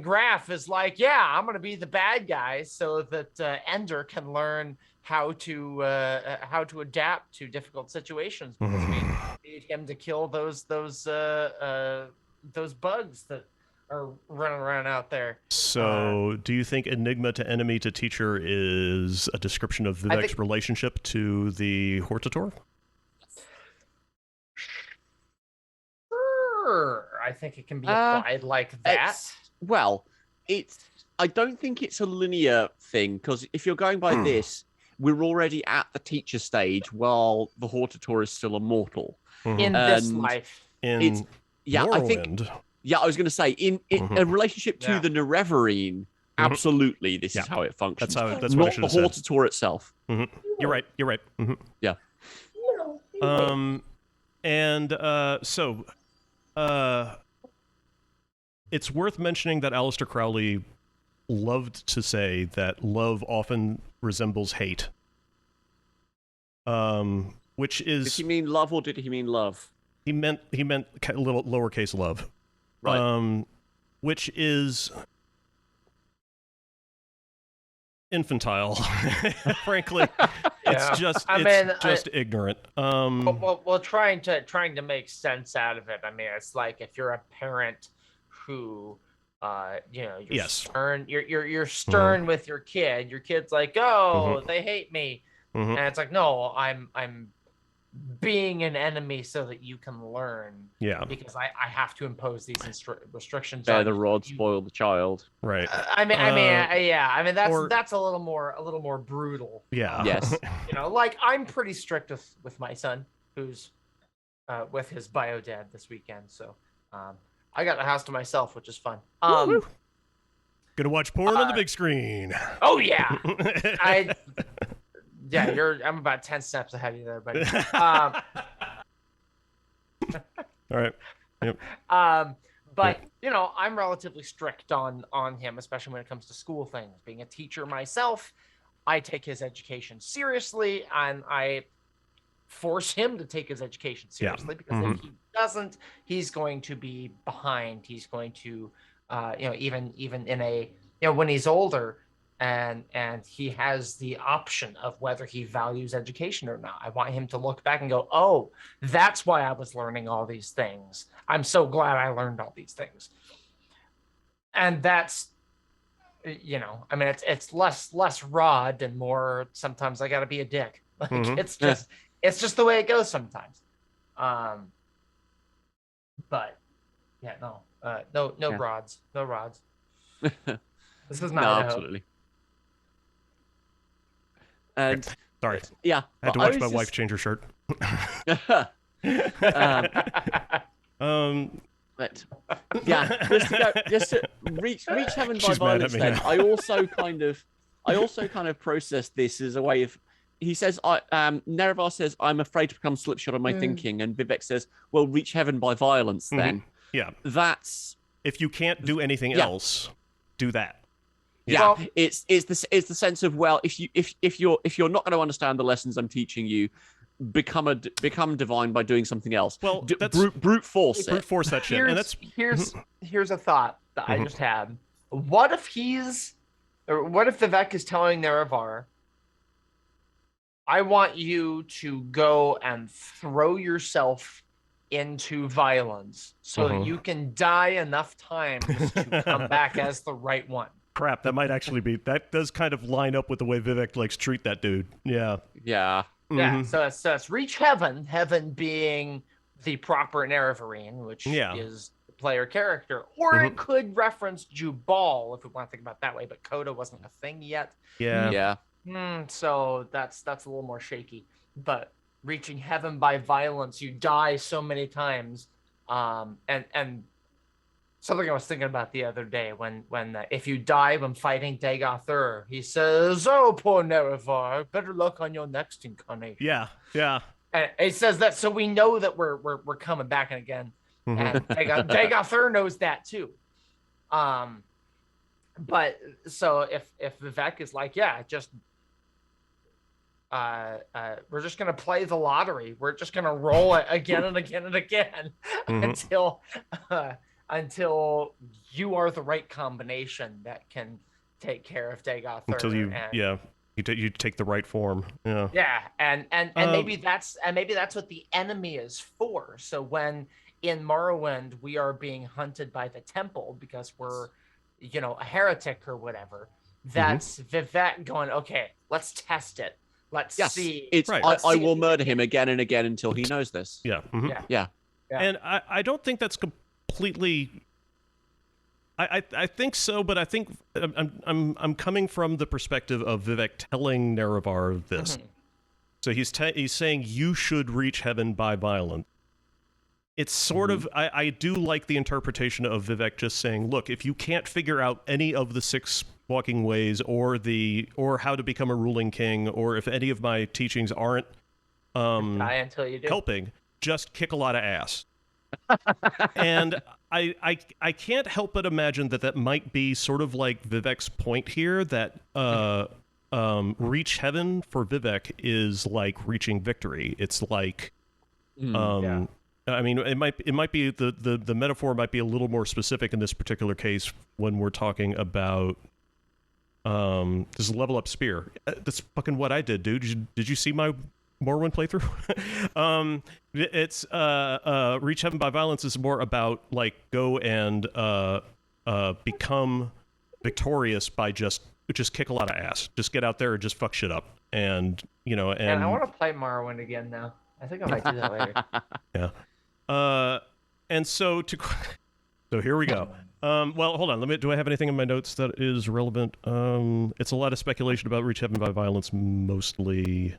Graf is like, I'm gonna be the bad guy so that Ender can learn how to adapt to difficult situations, because we need him to kill those bugs that are running around out there. So, do you think enigma to enemy to teacher is a description of Vivec's relationship to the Hortator? Sure, I think it can be applied like that. I don't think it's a linear thing, because if you're going by this, we're already at the teacher stage while the Hortator is still immortal. In this life. In Morrowind. I was going to say, in a relationship to the Nerevarine, absolutely, this is how it functions. That's not what I should the have said. Hortator itself. You're right. Yeah. It's worth mentioning that Aleister Crowley loved to say that love often resembles hate. Which is... Did he mean love or did he mean love? He meant a little lowercase love. Right. Which is infantile, frankly. It's just ignorant. Well, trying to make sense out of it. I mean, it's like if you're a parent who you're stern, you're stern with your kid. Your kid's like, they hate me. And it's like, no, I'm being an enemy so that you can learn. Yeah. Because I have to impose these restrictions Bear on the you. rod, spoil the child. Right. That's a little more brutal. Yeah. Yes. Like I'm pretty strict with my son, who's with his bio dad this weekend. So I got the house to myself, which is fun. Woo-woo. Gonna watch porn on the big screen. Oh yeah, I'm about 10 steps ahead of you there, buddy. All right. Yep. But I'm relatively strict on him, especially when it comes to school things. Being a teacher myself, I take his education seriously, and I force him to take his education seriously, because if he doesn't, he's going to be behind. He's going to, even in a, when he's older, and he has the option of whether he values education or not. I want him to look back and go, oh, that's why I was learning all these things. I'm so glad I learned all these things. And that's, it's less rod and more, sometimes I got to be a dick. Like it's just the way it goes sometimes. But yeah, no rods. This is not No, Idaho. absolutely. And Sorry. yeah, I had to watch my wife change her shirt. But yeah, just to reach heaven by She's mad at violence. me Then now. I also kind of process this as a way of. He says, Nerevar says, I'm afraid to become slipshod on my thinking, and Vivec says, well, reach heaven by violence. Then Yeah. that's If you can't do anything else, do that. yeah. It's the sense of, well, if you're not going to understand the lessons I'm teaching you, become divine by doing something else. Well, that's brute force brute force that shit. And that's Here's a thought that I just had. What if Vivec is telling Nerevar, I want you to go and throw yourself into violence so that you can die enough times to come back as the right one. crap. That might actually be. That does kind of line up with the way Vivec likes to treat that dude. Yeah. Yeah. Yeah. So it's reach heaven. Heaven being the proper Nerevarine, which is the player character, or it could reference Jubal if we want to think about it that way. But Coda wasn't a thing yet. Yeah. Yeah. So that's a little more shaky. But reaching heaven by violence, you die so many times. And something I was thinking about the other day when if you die when fighting Dagoth, he says, "Oh, poor Nerevar, better luck on your next incarnation." Yeah. Yeah. And he says that so we know that we're coming back again. And Dagoth knows that too. But so if Vivec is like, yeah, just we're just gonna play the lottery. We're just gonna roll it again and again and again until you are the right combination that can take care of Dagoth. Until you you take the right form. Yeah. Yeah, and maybe that's what the enemy is for. So when in Morrowind we are being hunted by the temple because we're a heretic or whatever, that's Vivec going, okay, let's test it. Let's see. It's Right. I will murder him again and again until he knows this. Yeah. Yeah. And I don't think that's completely. I think so, but I think I'm coming from the perspective of Vivec telling Nerevar this. So he's saying you should reach heaven by violence. It's sort of I do like the interpretation of Vivec just saying, look, if you can't figure out any of the 6 walking ways or how to become a ruling king, or if any of my teachings aren't die until you do. helping, just kick a lot of ass. And I can't help but imagine that might be sort of like Vivec's point here, that reach heaven for Vivec is like reaching victory. It's like I mean, it might be the metaphor might be a little more specific in this particular case when we're talking about this level up spear. That's fucking what I did, dude. Did you see my Morrowind playthrough? It's reach heaven by violence is more about like go and become victorious by just kick a lot of ass. Just get out there and just fuck shit up. And And I want to play Morrowind again now. I think I might do that later. Yeah. And so so here we go. Well, hold on. Do I have anything in my notes that is relevant? It's a lot of speculation about reach heaven by violence, mostly.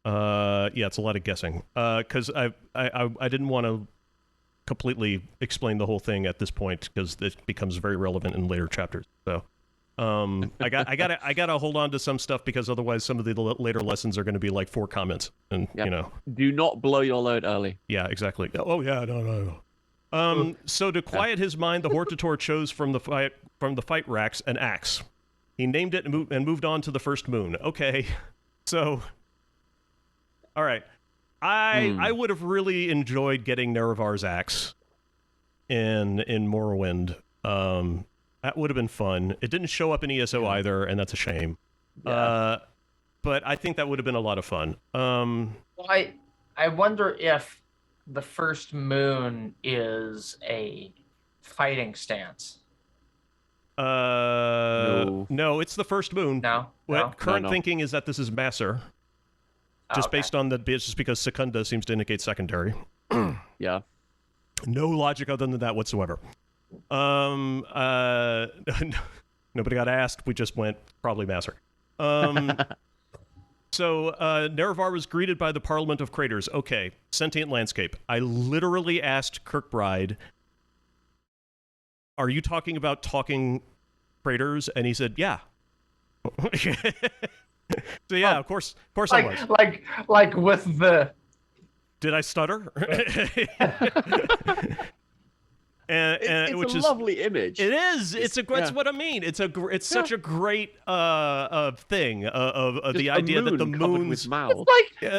Yeah, it's a lot of guessing. Because I didn't want to completely explain the whole thing at this point because it becomes very relevant in later chapters. So, I gotta hold on to some stuff because otherwise some of the later lessons are going to be like 4 comments, and Do not blow your load early. Yeah, exactly. Oh yeah, no. So to quiet his mind, the Hortator chose from the fight racks an axe. He named it and moved on to the first moon. Okay, so all right. I would have really enjoyed getting Nerevar's axe in Morrowind. That would have been fun. It didn't show up in ESO either, and that's a shame. Yeah. But I think that would have been a lot of fun. Well, I wonder if the first moon is a fighting stance. No, it's the first moon. No. Current thinking is that this is Masser. Just based on just because Secunda seems to indicate secondary. Yeah. No logic other than that whatsoever. Nobody got asked. We just went probably Masser. So Nerevar was greeted by the Parliament of Craters. Okay, sentient landscape. I literally asked Kirkbride, "Are you talking about talking craters?" And he said, "Yeah." So yeah, of course I was. Like with the. Did I stutter? It's which a is lovely image. It is. It's what I mean. It's such a great thing of the idea that the moon's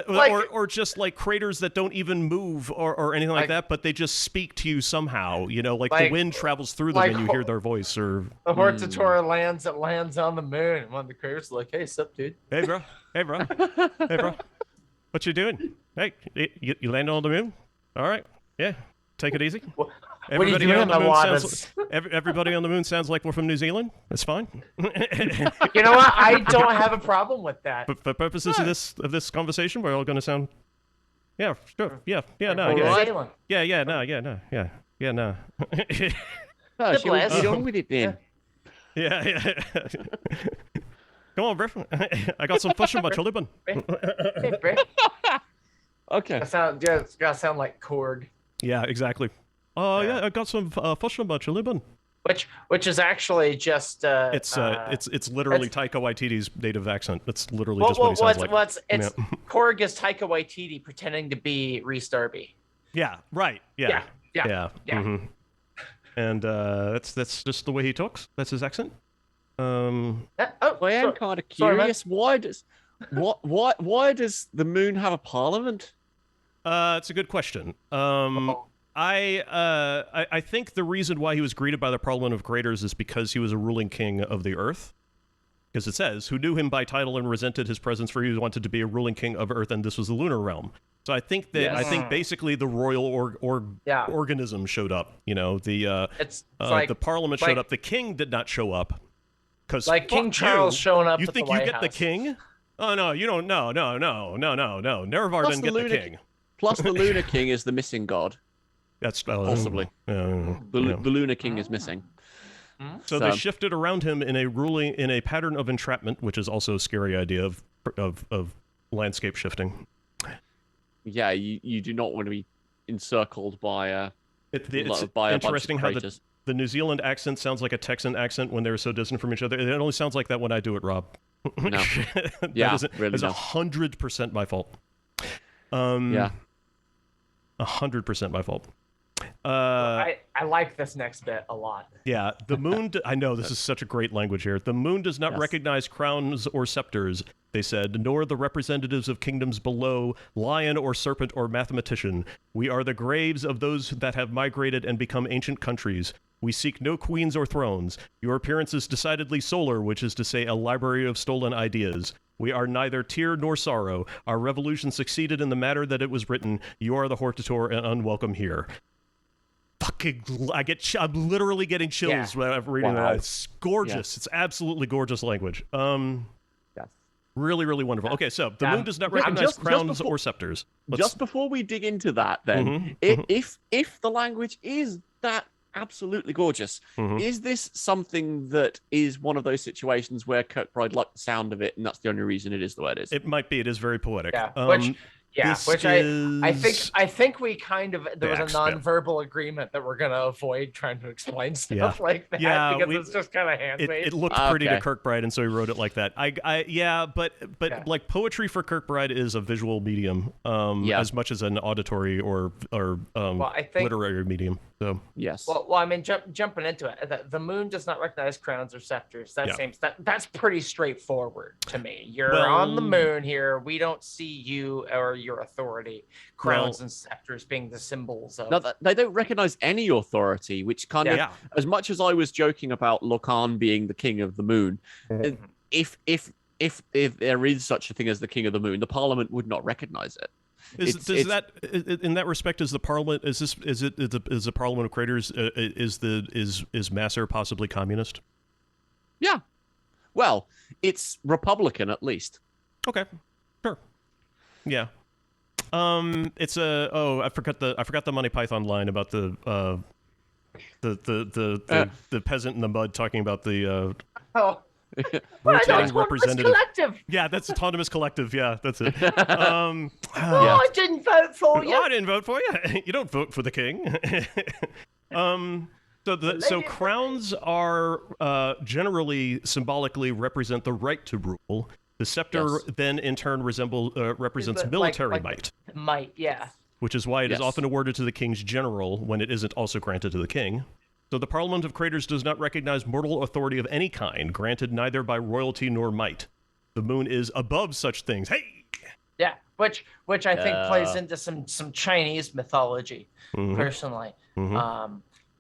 or just like craters that don't even move or anything like that, but they just speak to you somehow. Like the wind travels through them and you hear their voice. Or the Hortator lands on the moon. One of the craters is like, "Hey, sup, dude? Hey, bro. Hey, bro. Hey, bro. What you doing? Hey, you landed on the moon? All right. Yeah. Take it easy." Everybody on the moon everybody on the moon sounds like we're from New Zealand. That's fine. You know what? I don't have a problem with that. But for purposes of this conversation, we're all going to sound. Yeah, sure. Yeah, no, no. Oh, shall we get on with it then? Yeah. Come on, bro. I got some fish in my chiliban. Hey, bro. Okay. It's gotta sound like Korg. Yeah, exactly. Yeah, I got some fish in my chiliban. Which is actually just it's literally Taika Waititi's native accent. That's literally just what he sounds like. Korg is Taika Waititi pretending to be Rhys Darby. Yeah, right. Yeah. Mm-hmm. And that's just the way he talks. That's his accent. I am kind of curious. Why does the moon have a parliament? It's a good question. I think the reason why he was greeted by the Parliament of Craters is because he was a ruling king of the Earth. Because it says, "Who knew him by title and resented his presence, for he wanted to be a ruling king of Earth, and this was the lunar realm." So I think that basically the royal organism showed up. The Parliament showed up. The king did not show up. Because King Charles showing up. You think you get the king? Oh no, you don't. No. Nerevar didn't get the king. Plus, the Lunar King is the missing god. That's possibly. The Lunar King is missing. So they shifted around him in a pattern of entrapment, which is also a scary idea of landscape shifting. Yeah, you do not want to be encircled by it's by interesting how the New Zealand accent sounds like a Texan accent when they're so distant from each other. It only sounds like that when I do it, Rob. No. That's 100% my fault. 100% my fault. I like this next bit a lot. Yeah, the moon... I know, this is such a great language here. The moon does not recognize crowns or scepters, they said, nor the representatives of kingdoms below, lion or serpent or mathematician. We are the graves of those that have migrated and become ancient countries. We seek no queens or thrones. Your appearance is decidedly solar, which is to say a library of stolen ideas. We are neither tear nor sorrow. Our revolution succeeded in the matter that it was written. You are the Hortator and unwelcome here. I'm literally getting chills when I'm reading that. It's gorgeous. It's absolutely gorgeous language. Yes. Really, really wonderful. Okay, so the moon does not Yeah, recognize just crowns before- or scepters. Just before we dig into that, then, if the language is that absolutely gorgeous, is this something that is one of those situations where Kirkbride liked the sound of it, and that's the only reason it is the way it is? It might be. It is very poetic. Yeah, This which is... I think we kind of there was a backspin. non-verbal agreement that we're gonna avoid trying to explain stuff like that because it's just kind of handmade. It looked pretty to Kirkbride, and so he wrote it like that. But like poetry for Kirkbride is a visual medium, as much as an auditory or I think, literary medium. So yes. Well, I mean, jumping into it, the moon does not recognize crowns or scepters. That's pretty straightforward to me. You're on the moon here. We don't see you or your authority. Crowns and scepters being the symbols of. No, they don't recognize any authority, which kind of, as much as I was joking about Locan being the king of the moon, if there is such a thing as the king of the moon, the Parliament would not recognize it. In that respect, is the Parliament is the Parliament of Craters is Masser possibly communist? Yeah, well, it's Republican at least. Okay, sure, yeah. It's I forgot the Monty Python line about the peasant in the mud talking about the rotating representative. Collective. Yeah, that's autonomous collective. Yeah, that's it. I didn't vote for you. I didn't vote for you. You don't vote for the king. So crowns are generally symbolically represent the right to rule. The scepter then in turn represents military might. Might, yeah. Which is why it is often awarded to the king's general when it isn't also granted to the king. So the Parliament of Craters does not recognize mortal authority of any kind, granted neither by royalty nor might. The moon is above such things. Hey! Yeah, which I think plays into some Chinese mythology, personally.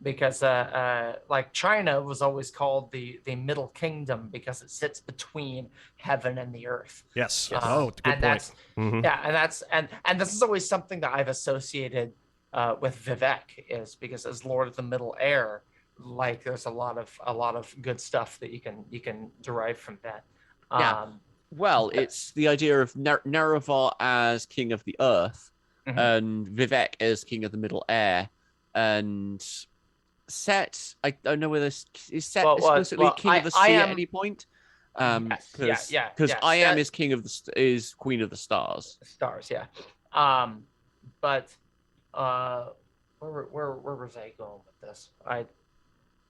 Because like China was always called the Middle Kingdom because it sits between heaven and the earth. Yes. Good point. And this is always something that I've associated with Vivec, is because as Lord of the Middle Air, like there's a lot of good stuff that you can derive from that. Well, it's the idea of Nerevar as king of the earth, and Vivec as king of the Middle Air, and Set. I don't know whether is Set explicitly king of the sea at any point. Because I am is king of is queen of the stars. Stars, yeah. But where was I going with this?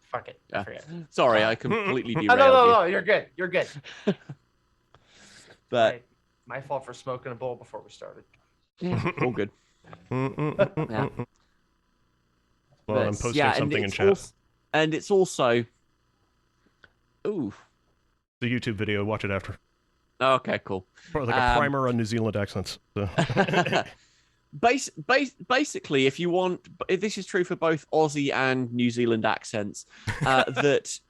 Fuck it. I forget. Sorry, I completely derailed no, you're good. You're good. But my fault for smoking a bowl before we started. All good. Yeah. Well, I'm posting something in chat. And it's also the YouTube video. Watch it after. Okay, cool. Like a primer on New Zealand accents. So. Basically, if you want, this is true for both Aussie and New Zealand accents. That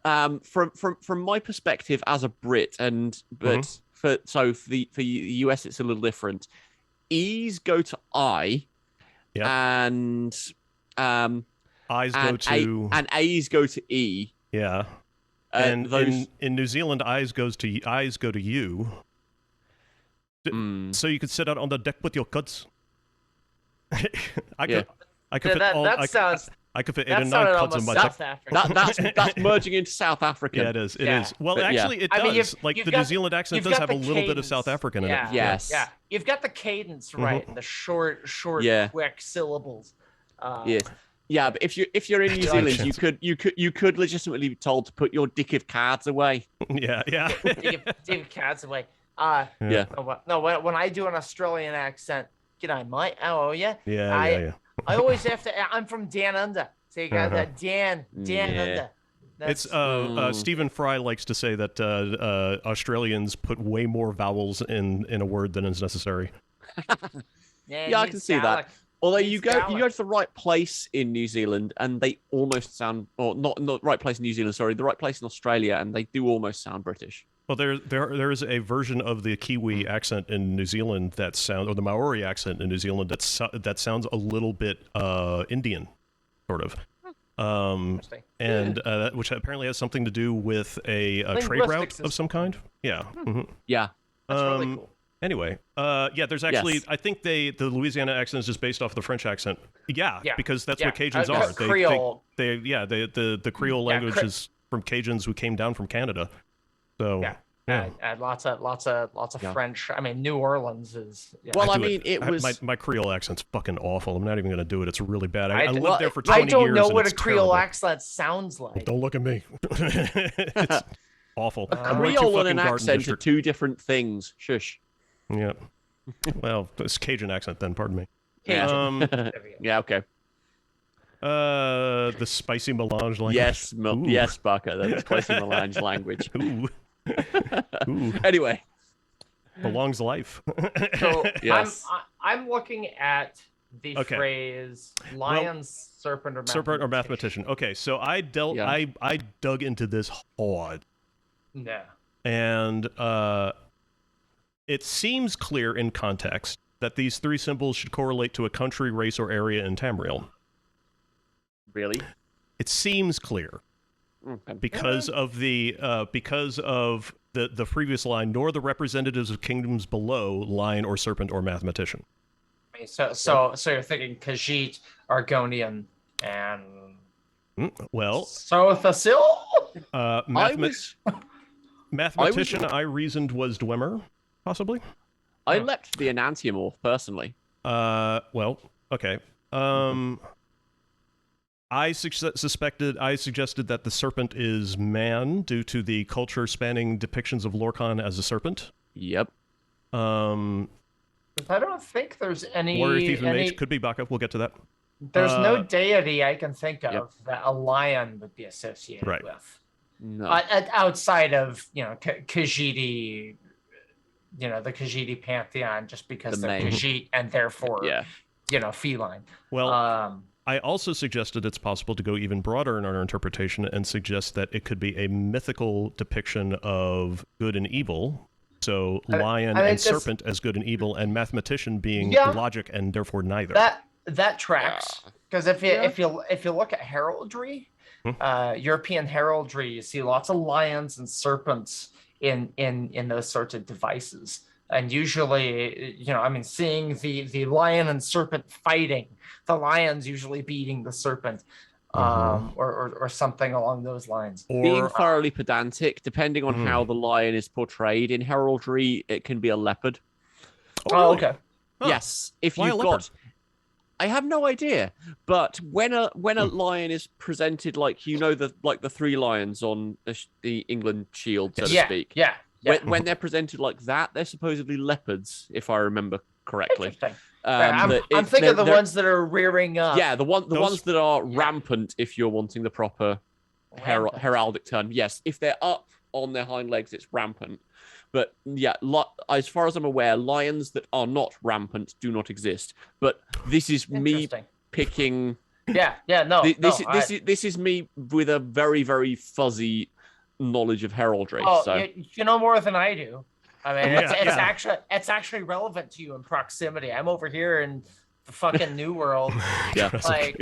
from my perspective as a Brit, for the US it's a little different. E's go to I, and I's go to and A's go to E. Yeah. And in New Zealand, I's go to you. So you could sit out on the deck with your cuds. I could fit 8 and 9 cuds on my deck. That's merging into South African. Yeah, it is. It is. Well, actually, it does. The New Zealand accent does have a little bit of South African in it. Yes. Yeah. You've got the cadence right, and the short, quick syllables. Yes. Yeah, but if you're in New Zealand, you could legitimately be told to put your dick of cards away. Dick of cards away. No, when I do an Australian accent, g'day mate, how are you? Yeah. I always have to. I'm from Down Under, so you got that Down Under. It's Stephen Fry likes to say that Australians put way more vowels in a word than is necessary. Yeah, I can see that. Although you go to the right place in New Zealand, and they almost sound, or not the right place in New Zealand. Sorry, the right place in Australia, and they do almost sound British. Well, there is a version of the Kiwi accent in New Zealand or the Maori accent in New Zealand that sounds a little bit Indian, sort of. Which apparently has something to do with a trade route of some kind. Yeah. Yeah. That's really cool. Anyway, yeah, there's actually, Yes. I think the Louisiana accent is just based off the French accent. Yeah, Yeah. because that's Yeah. what Cajuns are. Creole. The Creole language is from Cajuns who came down from Canada. So Yeah. yeah. And lots of Yeah. French. I mean, New Orleans is. Yeah. Well, I do mean, it was. my Creole accent's fucking awful. I'm not even going to do it. It's really bad. I I- lived well, there for 20 I years. don't know and what a it's Creole terrible. accent sounds like. Don't look at me. It's awful. I'm way too Creole and fucking an Garden accent are District. two different things. Shush. Yeah. Well, it's Cajun accent then. Pardon me. Cajun. There we go. Yeah. Okay. The spicy melange language. Yes. Ooh. Yes, Barker. That's spicy melange language. Ooh. Ooh. Anyway. Belongs life. So Yes. I'm looking at the Okay. phrase lion, serpent, or mathematician. Serpent or mathematician. Okay, so I dug into this hard, No. and it seems clear in context that these three symbols should correlate to a country, race, or area in Tamriel. Really? It seems clear Okay. because of the previous line, nor the representatives of kingdoms below, lion or serpent or mathematician. So you're thinking Khajiit, Argonian, and Well, Sothasil? mathematician I reasoned was Dwemer, possibly. I leapt the enantiomorph personally. Well, okay. I suggested that the serpent is man due to the culture-spanning depictions of Lorcan as a serpent. Yep. I don't think there's any. Warrior, thief, and mage could be backup. We'll get to that. There's no deity I can think of Yep. that a lion would be associated Right. with. No. Outside of Khajiiti, the Khajiiti pantheon, just because The they're main. Khajiit and therefore yeah. feline. Well, Um, I also suggested it's possible to go even broader in our interpretation and suggest that it could be a mythical depiction of good and evil. So lion I mean, and this- serpent as good and evil, and mathematician being Yeah. logic and therefore neither. that tracks, because if you look at heraldry, European heraldry, you see lots of lions and serpents in those sorts of devices. And usually, seeing the lion and serpent fighting, the lion's usually beating the serpent, or something along those lines. Being thoroughly pedantic, depending on how the lion is portrayed in heraldry, it can be a leopard. Oh, okay. Huh. Yes, if Why a you've leopard? got, I have no idea. But when a lion is presented like the three lions on the England shield, so to speak. Yeah. When they're presented like that, they're supposedly leopards, if I remember correctly. Interesting. Um, I'm thinking of the ones that are rearing up. Yeah, the ones that are rampant, if you're wanting the proper Rampant. heraldic term. Yes, if they're up on their hind legs, it's rampant. But yeah, as far as I'm aware, lions that are not rampant do not exist. But this is me Interesting. picking. Yeah. No. This is me with a very, very fuzzy knowledge of heraldry. Oh, so you know more than I do. I mean, Yeah. it's actually relevant to you in proximity. I'm over here in the fucking New World, yeah. like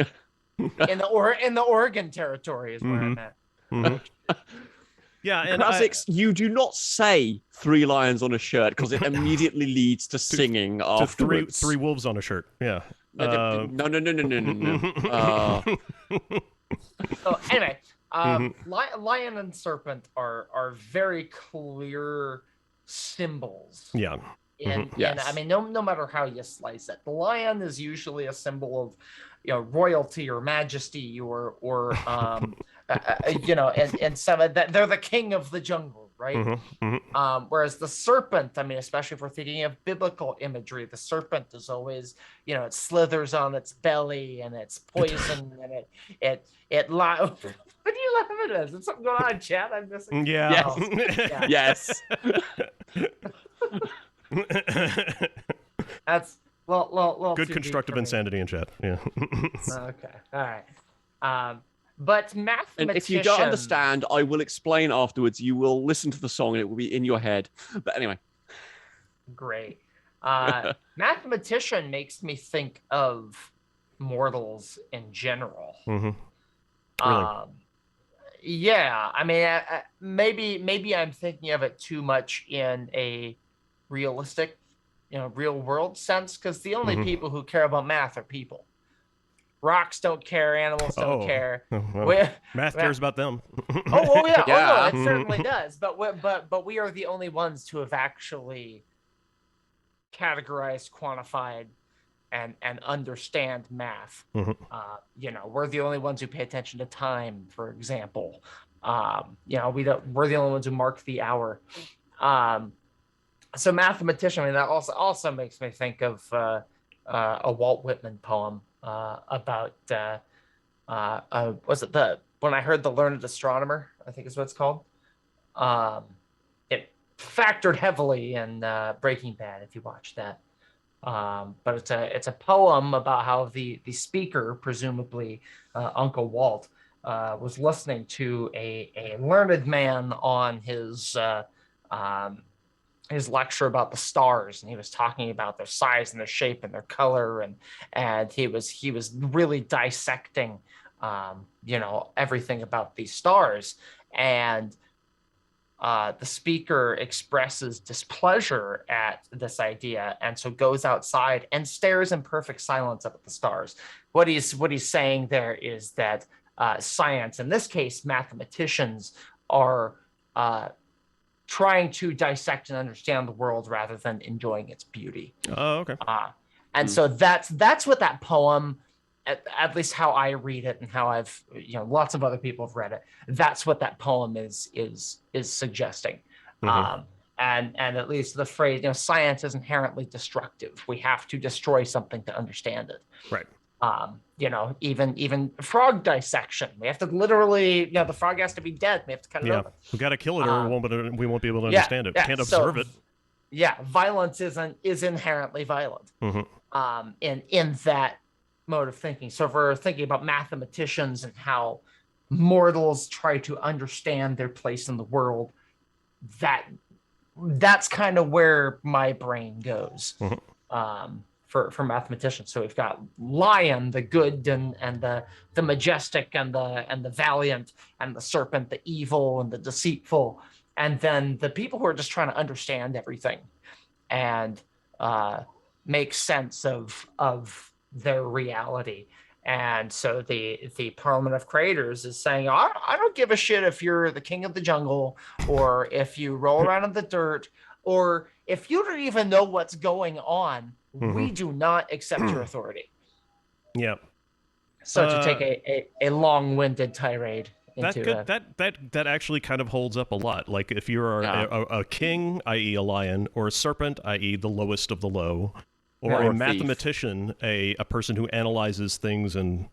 in the Oregon territory is where I'm at. Mhm. Yeah, and Classics, you do not say three lions on a shirt because it immediately leads to singing to afterwards. three wolves on a shirt. Yeah. No. So anyway, lion and serpent are very clear symbols. Yeah. And Yes. I mean, no matter how you slice it, the lion is usually a symbol of, royalty or majesty or and some of that, they're the king of the jungle, right? Whereas the serpent, I mean, especially if we're thinking of biblical imagery, the serpent is always, it slithers on its belly and it's poison and it what are you laughing at? Is something going on in chat? I'm missing. Yeah. Oh, yeah. Yes. That's little Good too deep constructive for me. insanity in chat. Yeah. Okay. All right. But mathematician. And if you don't understand, I will explain afterwards. You will listen to the song and it will be in your head. But anyway. Great. Mathematician makes me think of mortals in general. Really? Yeah. I mean, maybe I'm thinking of it too much in a realistic, real world sense, because the only Mhm. people who care about math are people. Rocks don't care, animals don't Oh, care. well, math cares about them. Oh yeah, oh no, Yeah. it certainly does. But we are the only ones to have actually categorized, quantified, and understand math. Mhm. We're the only ones who pay attention to time, for example. We're the only ones who mark the hour. So mathematician, I mean, that also makes me think of a Walt Whitman poem about was it the when I heard the learned astronomer, I think is what it's called. Um, it factored heavily in Breaking Bad if you watch that. But it's a poem about how the speaker, presumably Uncle Walt, was listening to a learned man on his lecture about the stars, and he was talking about their size and their shape and their color, and he was really dissecting everything about these stars. And the speaker expresses displeasure at this idea, and so goes outside and stares in perfect silence up at the stars. What he's saying there is that science, in this case mathematicians, are trying to dissect and understand the world rather than enjoying its beauty. Oh, okay. And so that's what that poem, at least how I read it and how I've lots of other people have read it. That's what that poem is suggesting. Mhm. And at least the phrase, science is inherently destructive. We have to destroy something to understand it. Right. Even frog dissection. We have to literally, the frog has to be dead. We have to cut it open. We got to kill it, or we won't be able to Yeah, understand it. yeah, Can't so- observe it. Yeah, violence is inherently violent. Mhm. In that mode of thinking. So if we're thinking about mathematicians and how mortals try to understand their place in the world, that's kind of where my brain goes. Mhm. For mathematicians. So we've got lion, the good and the majestic and the valiant, and the serpent, the evil and the deceitful, and then the people who are just trying to understand everything and make sense of their reality. And so the Parliament of Creators is saying, I don't give a shit if you're the king of the jungle, or if you roll around in the dirt, or if you don't even know what's going on. We do not accept your authority. Yeah. So to take a long-winded tirade into that actually kind of holds up a lot. Like if you're a king, i.e. a lion, or a serpent, i.e. the lowest of the low, or Or a a thief. mathematician, a person who analyzes things, and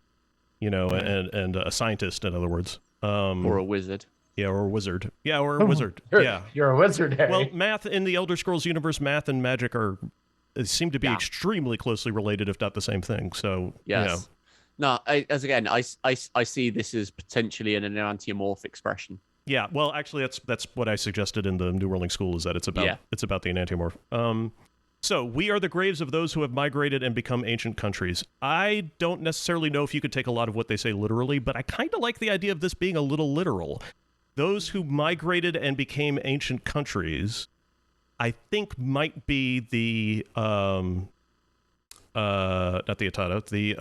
and a scientist, in other words, Or a wizard. yeah, or a wizard, yeah, or a wizard, yeah. You're a wizard, Harry. Well, math in the Elder Scrolls universe, math and magic seem to be Yeah. extremely closely related, if not the same thing. So Yes. No, I see this as potentially an enantiomorph expression. yeah. Well, actually, that's what I suggested in the New Worldling School, is that it's about the enantiomorph. So we are the graves of those who have migrated and become ancient countries. I don't necessarily know if you could take a lot of what they say literally, but I kind of like the idea of this being a little literal. Those who migrated and became ancient countries, I think, might be the not the Atata, the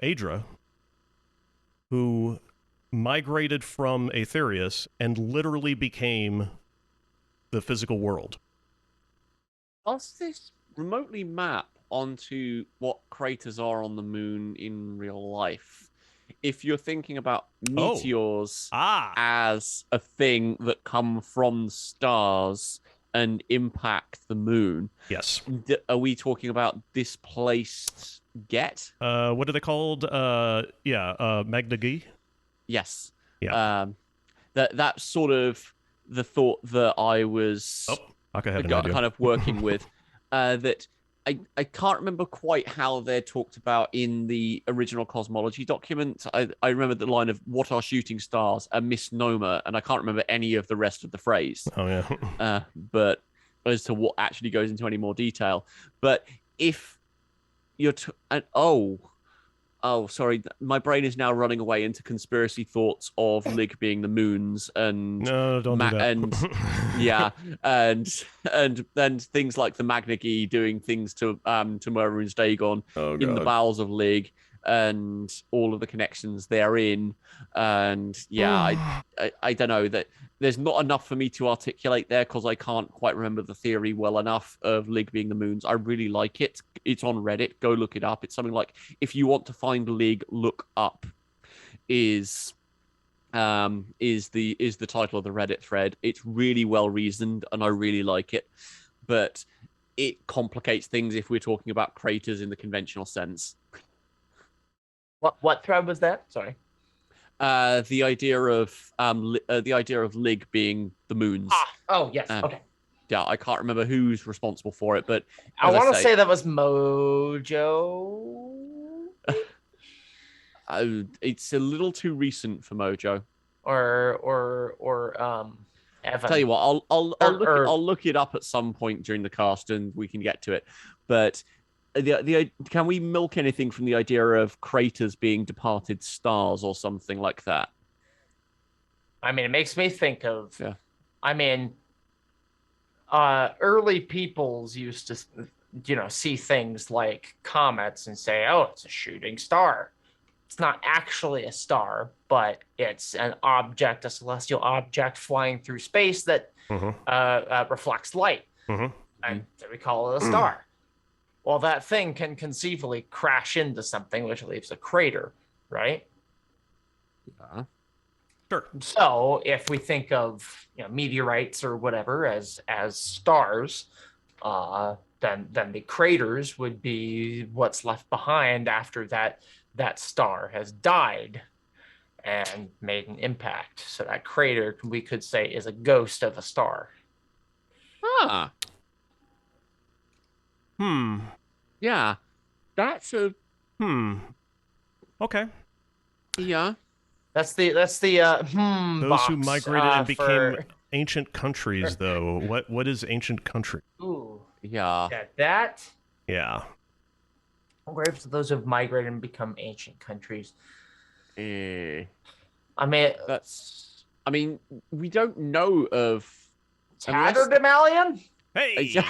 Aedra, who migrated from Aetherius and literally became the physical world. Does this remotely map onto what craters are on the moon in real life? If you're thinking about meteors as a thing that come from stars and impact the moon, Yes. are we talking about displaced get? What are they called? Magna-Gi? Yes. Yeah. That's sort of the thought that I was kind of working with. That I can't remember quite how they're talked about in the original cosmology document. I remember the line of "What are shooting stars?" a misnomer, and I can't remember any of the rest of the phrase. Oh yeah. But as to what actually goes into any more detail, but if you're Oh, sorry. My brain is now running away into conspiracy thoughts of Lig being the moons and No, don't do that. and yeah, and then things like the Magnagi doing things to Murrune's Dagon in the bowels of Lig and all of the connections therein. And yeah, I don't know that there's not enough for me to articulate there because I can't quite remember the theory well enough of Lig being the moons. I really like it. It's on Reddit. Go look it up. It's something like, if you want to find Lig, look up is the title of the Reddit thread. It's really well reasoned and I really like it. But it complicates things if we're talking about craters in the conventional sense. What thread was that? Sorry. The idea of Lig being the moons. Oh yes. Okay. Yeah, I can't remember who's responsible for it, but I want to say that was Mojo. It's a little too recent for Mojo. Or Evan. Tell you what, I'll look it up at some point during the cast and we can get to it. But can we milk anything from the idea of craters being departed stars or something like that? I mean, it makes me think of. Yeah. I mean, early peoples used to, see things like comets and say, "Oh, it's a shooting star." It's not actually a star, but it's an object, a celestial object flying through space that reflects light, and we call it a star. Well, that thing can conceivably crash into something, which leaves a crater, right? Yeah. Sure. So, if we think of meteorites or whatever as stars, then the craters would be what's left behind after that star has died and made an impact. So that crater, we could say, is a ghost of a star. Ah. Yeah. That's a Okay. Yeah. That's the Those box, who migrated and became for... ancient countries, though. What is ancient country? Ooh. Yeah. That. Yeah. Graves of those who have migrated and become ancient countries. I mean, we don't know of Tatterdemalion? Hey!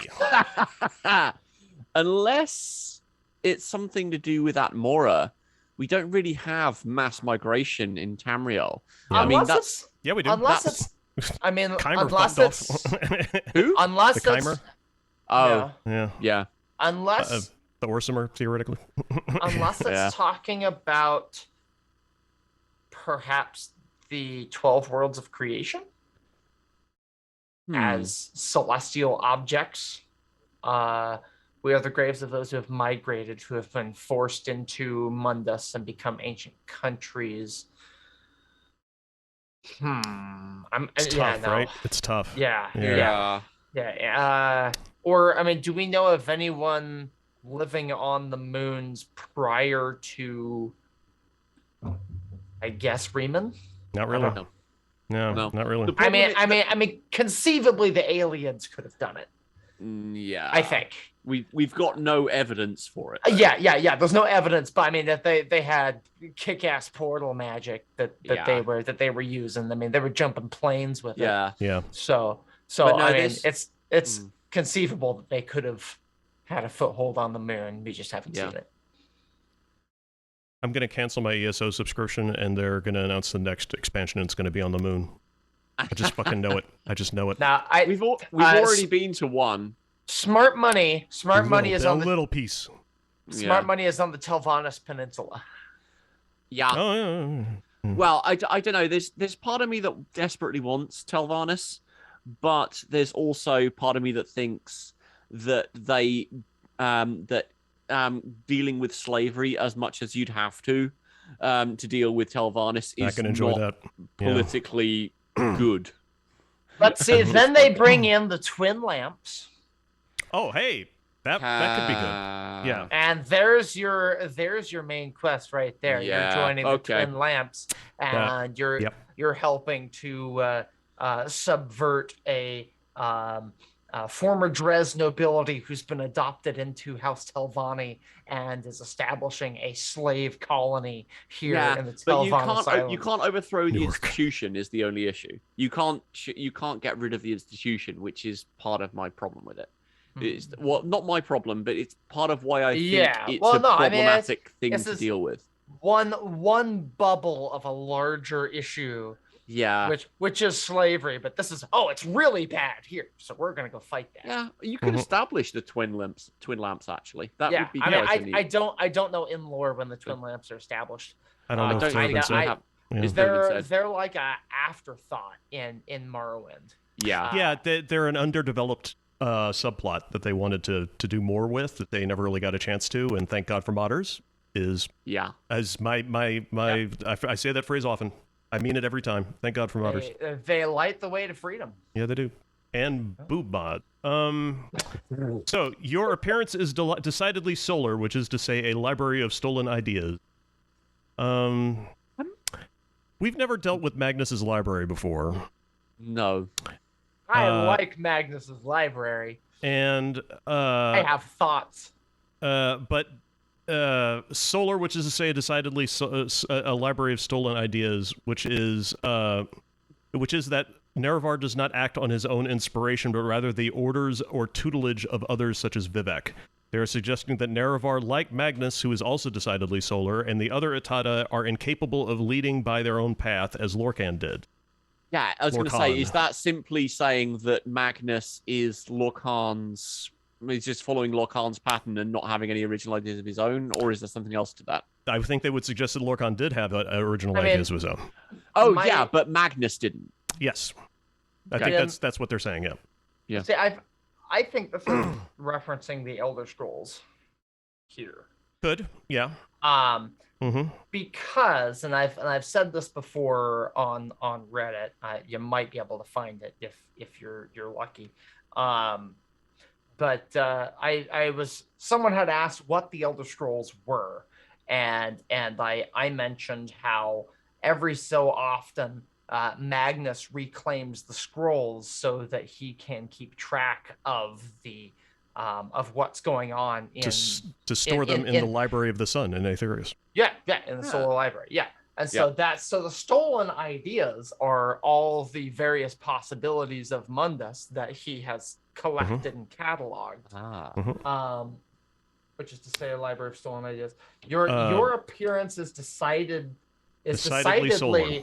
Unless it's something to do with Atmora, we don't really have mass migration in Tamriel. Yeah. I mean, yeah, we do. Unless it's... I mean, Chimer unless it's... Who? Unless the it's... Chimer? Oh. Yeah. Unless... the Orsimer, theoretically. Unless it's talking about perhaps the 12 worlds of creation as celestial objects. We are the graves of those who have migrated, who have been forced into Mundus and become ancient countries. It's tough, right? It's tough. Yeah. Or, I mean, do we know of anyone living on the moons prior to, I guess, Riemann? Not really. No, not really. I mean, conceivably the aliens could have done it. Yeah, I think we've got no evidence for it. Yeah. There's no evidence, but I mean that they had kick-ass portal magic that they were using. I mean, they were jumping planes with it. Yeah. So no, I mean, it's conceivable that they could have had a foothold on the moon. We just haven't seen it. I'm going to cancel my ESO subscription, and they're going to announce the next expansion, and it's going to be on the moon. I just fucking know it. I just know it. Now, we've already been to one. Smart money is on the little piece. Smart money is on the Telvanus Peninsula. Yeah. Oh, yeah. Well, I don't know. There's part of me that desperately wants Telvanus, but there's also part of me that thinks that dealing with slavery as much as you'd have to deal with Telvanus is not politically good. But see, then they bring in the twin lamps. Oh, hey, that could be good. Yeah. And there's your main quest right there. Yeah. You're joining the twin lamps, and you're helping to subvert a former Dres nobility who's been adopted into House Telvanni and is establishing a slave colony here in the Telvanni Islands. You can't overthrow the Newark. institution is the only issue. You can't get rid of the institution, which is part of my problem with it. It's, well, not my problem, but it's part of why I think it's a problematic thing to deal with. One bubble of a larger issue. Yeah. Which is slavery, but this is it's really bad here, so we're gonna go fight that. Yeah, you could establish the twin lamps actually. That would be I don't know in lore when the twin lamps are established. I don't know. They're like a afterthought in Morrowind. Yeah. They're an underdeveloped subplot that they wanted to do more with that they never really got a chance to, and thank God for modders is as I say that phrase often. I mean it every time. Thank God for modders. They light the way to freedom. Yeah, they do. And boob mod. So your appearance is decidedly solar, which is to say a library of stolen ideas. We've never dealt with Magnus's library before. No. I like Magnus's library. And I have thoughts. But solar, which is to say decidedly a library of stolen ideas, which is that Nerevar does not act on his own inspiration, but rather the orders or tutelage of others such as Vivec. They are suggesting that Nerevar, like Magnus, who is also decidedly solar, and the other Itata are incapable of leading by their own path, as Lorcan did. Yeah, I was going to say, is that simply saying that Magnus is Lorcan's... He's just following Lorcan's pattern and not having any original ideas of his own, or is there something else to that? I think they would suggest that Lorcan did have original ideas of his own. Oh, yeah, but Magnus didn't. Yes. I think that's what they're saying, yeah. See, I think this is referencing the Elder Scrolls here. Could, yeah. Because, and I've said this before on Reddit, you might be able to find it if you're lucky. But someone had asked what the Elder Scrolls were, and I mentioned how every so often Magnus reclaims the scrolls so that he can keep track of the of what's going on to store them in the Library of the Sun in Aetherius. Yeah, in the Solar Library. Yeah. And so the stolen ideas are all the various possibilities of Mundus that he has collected and cataloged. Which is to say, a library of stolen ideas. Your appearance is decidedly solar.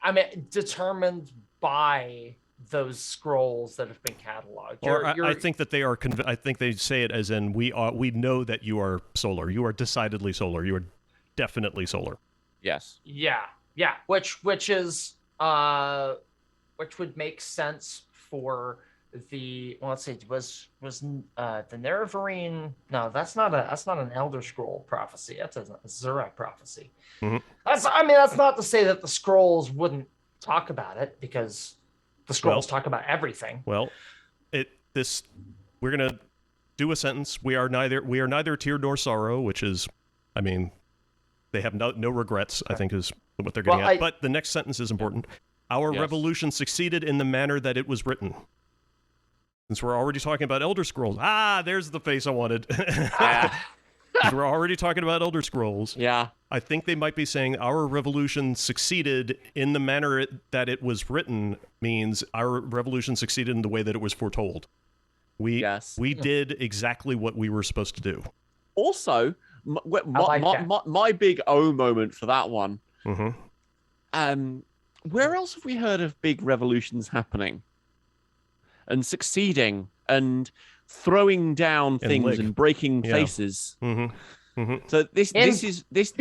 I mean, determined by those scrolls that have been cataloged. I think that they are. I think they say it as in we know that you are solar. You are decidedly solar. You are definitely solar. Yes. Yeah. Which would make sense for the let's see, was the Nerevarine? No, that's not an Elder Scroll prophecy. That's a Zurek prophecy. That's not to say that the scrolls wouldn't talk about it, because the scrolls talk about everything. Well, we're gonna do a sentence. We are neither tear nor sorrow, which is, I mean, they have no regrets, I think is what they're getting at. But the next sentence is important. Our revolution succeeded in the manner that it was written. Since we're already talking about Elder Scrolls. There's the face I wanted. We're already talking about Elder Scrolls. Yeah. I think they might be saying our revolution succeeded in the manner that it was written means our revolution succeeded in the way that it was foretold. We did exactly what we were supposed to do. Also, my big O moment for that one. Where else have we heard of big revolutions happening and succeeding and throwing down things and breaking faces? So this feels This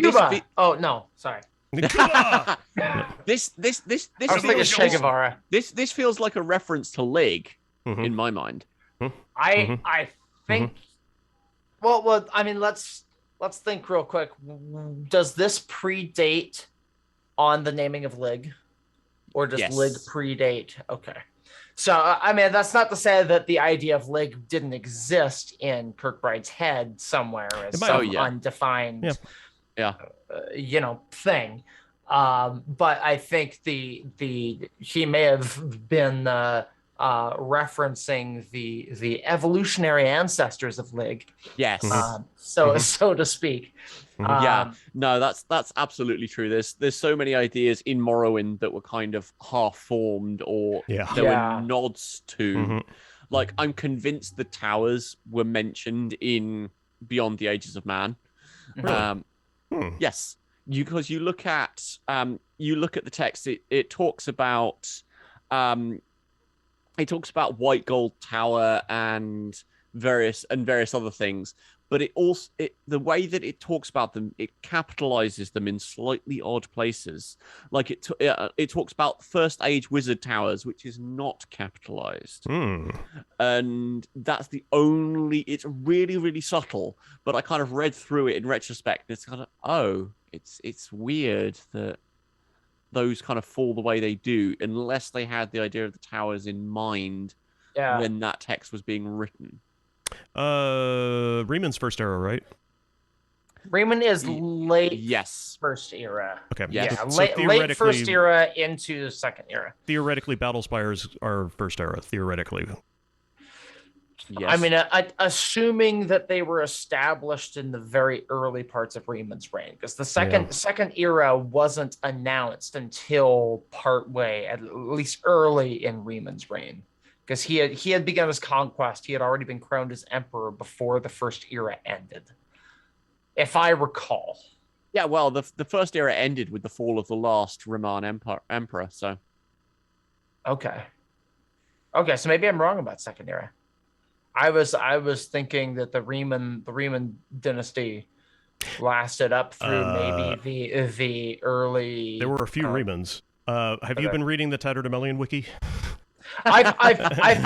feels like a reference to Lig in my mind. I think. Well, I mean, let's think real quick. Does this predate on the naming of Lig, or does Lig predate? Okay. So, I mean, that's not to say that the idea of Lig didn't exist in Kirkbride's head somewhere as some undefined, thing. But I think he may have been referencing the evolutionary ancestors of Lig, Yes. so to speak. Yeah, no, that's absolutely true. There's so many ideas in Morrowind that were kind of half formed, or there were nods to. Like, I'm convinced the towers were mentioned in Beyond the Ages of Man. Really? Yes, because you look at the text. It talks about White Gold Tower and various other things. But the way that it talks about them, it capitalizes them in slightly odd places. Like it talks about First Age Wizard Towers, which is not capitalized, and that's the only. It's really, really subtle. But I kind of read through it in retrospect, and it's kind of it's weird that those kind of fall the way they do, unless they had the idea of the towers in mind when that text was being written. Rieman's first era, right? Riemann is late first era. Okay. Yes. Yeah, So late first era into second era. Theoretically, Battlespires are first era, theoretically. Yes. I mean, assuming that they were established in the very early parts of Riemann's reign, because the second era wasn't announced until partway, at least early in Riemann's reign. Because he had begun his conquest. He had already been crowned as emperor before the first era ended, if I recall. Yeah, well, the first era ended with the fall of the last Roman emperor. So, okay, so maybe I'm wrong about second era. I was thinking that the Riemann dynasty lasted up through maybe the early. There were a few Riemanns. Have you been reading the Tatterdemalion wiki? I've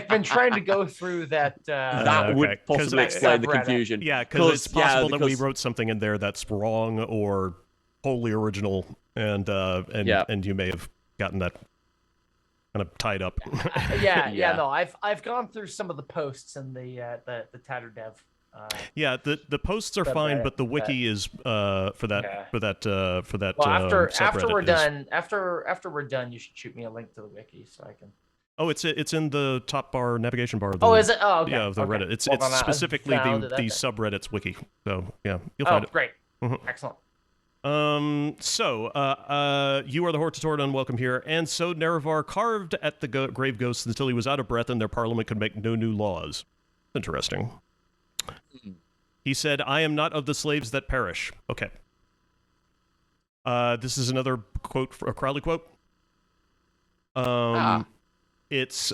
been trying to go through that. That would possibly explain the confusion. Yeah, because it's possible that we wrote something in there that's wrong or wholly original, and you may have gotten that kind of tied up. No, I've gone through some of the posts in the Tatterdev. The posts are fine, but the wiki is for that. Well, after we're done, you should shoot me a link to the wiki so I can. Oh, it's in the top bar navigation bar. Is it? Oh, okay. Yeah, of the Reddit. It's specifically the subreddit's wiki. So yeah, you'll find it. Great, excellent. So you are the Hortatord unwelcome here, and so Nerevar carved at the grave ghosts until he was out of breath, and their parliament could make no new laws. Interesting. He said, "I am not of the slaves that perish." Okay. This is another quote, a Crowley quote. It's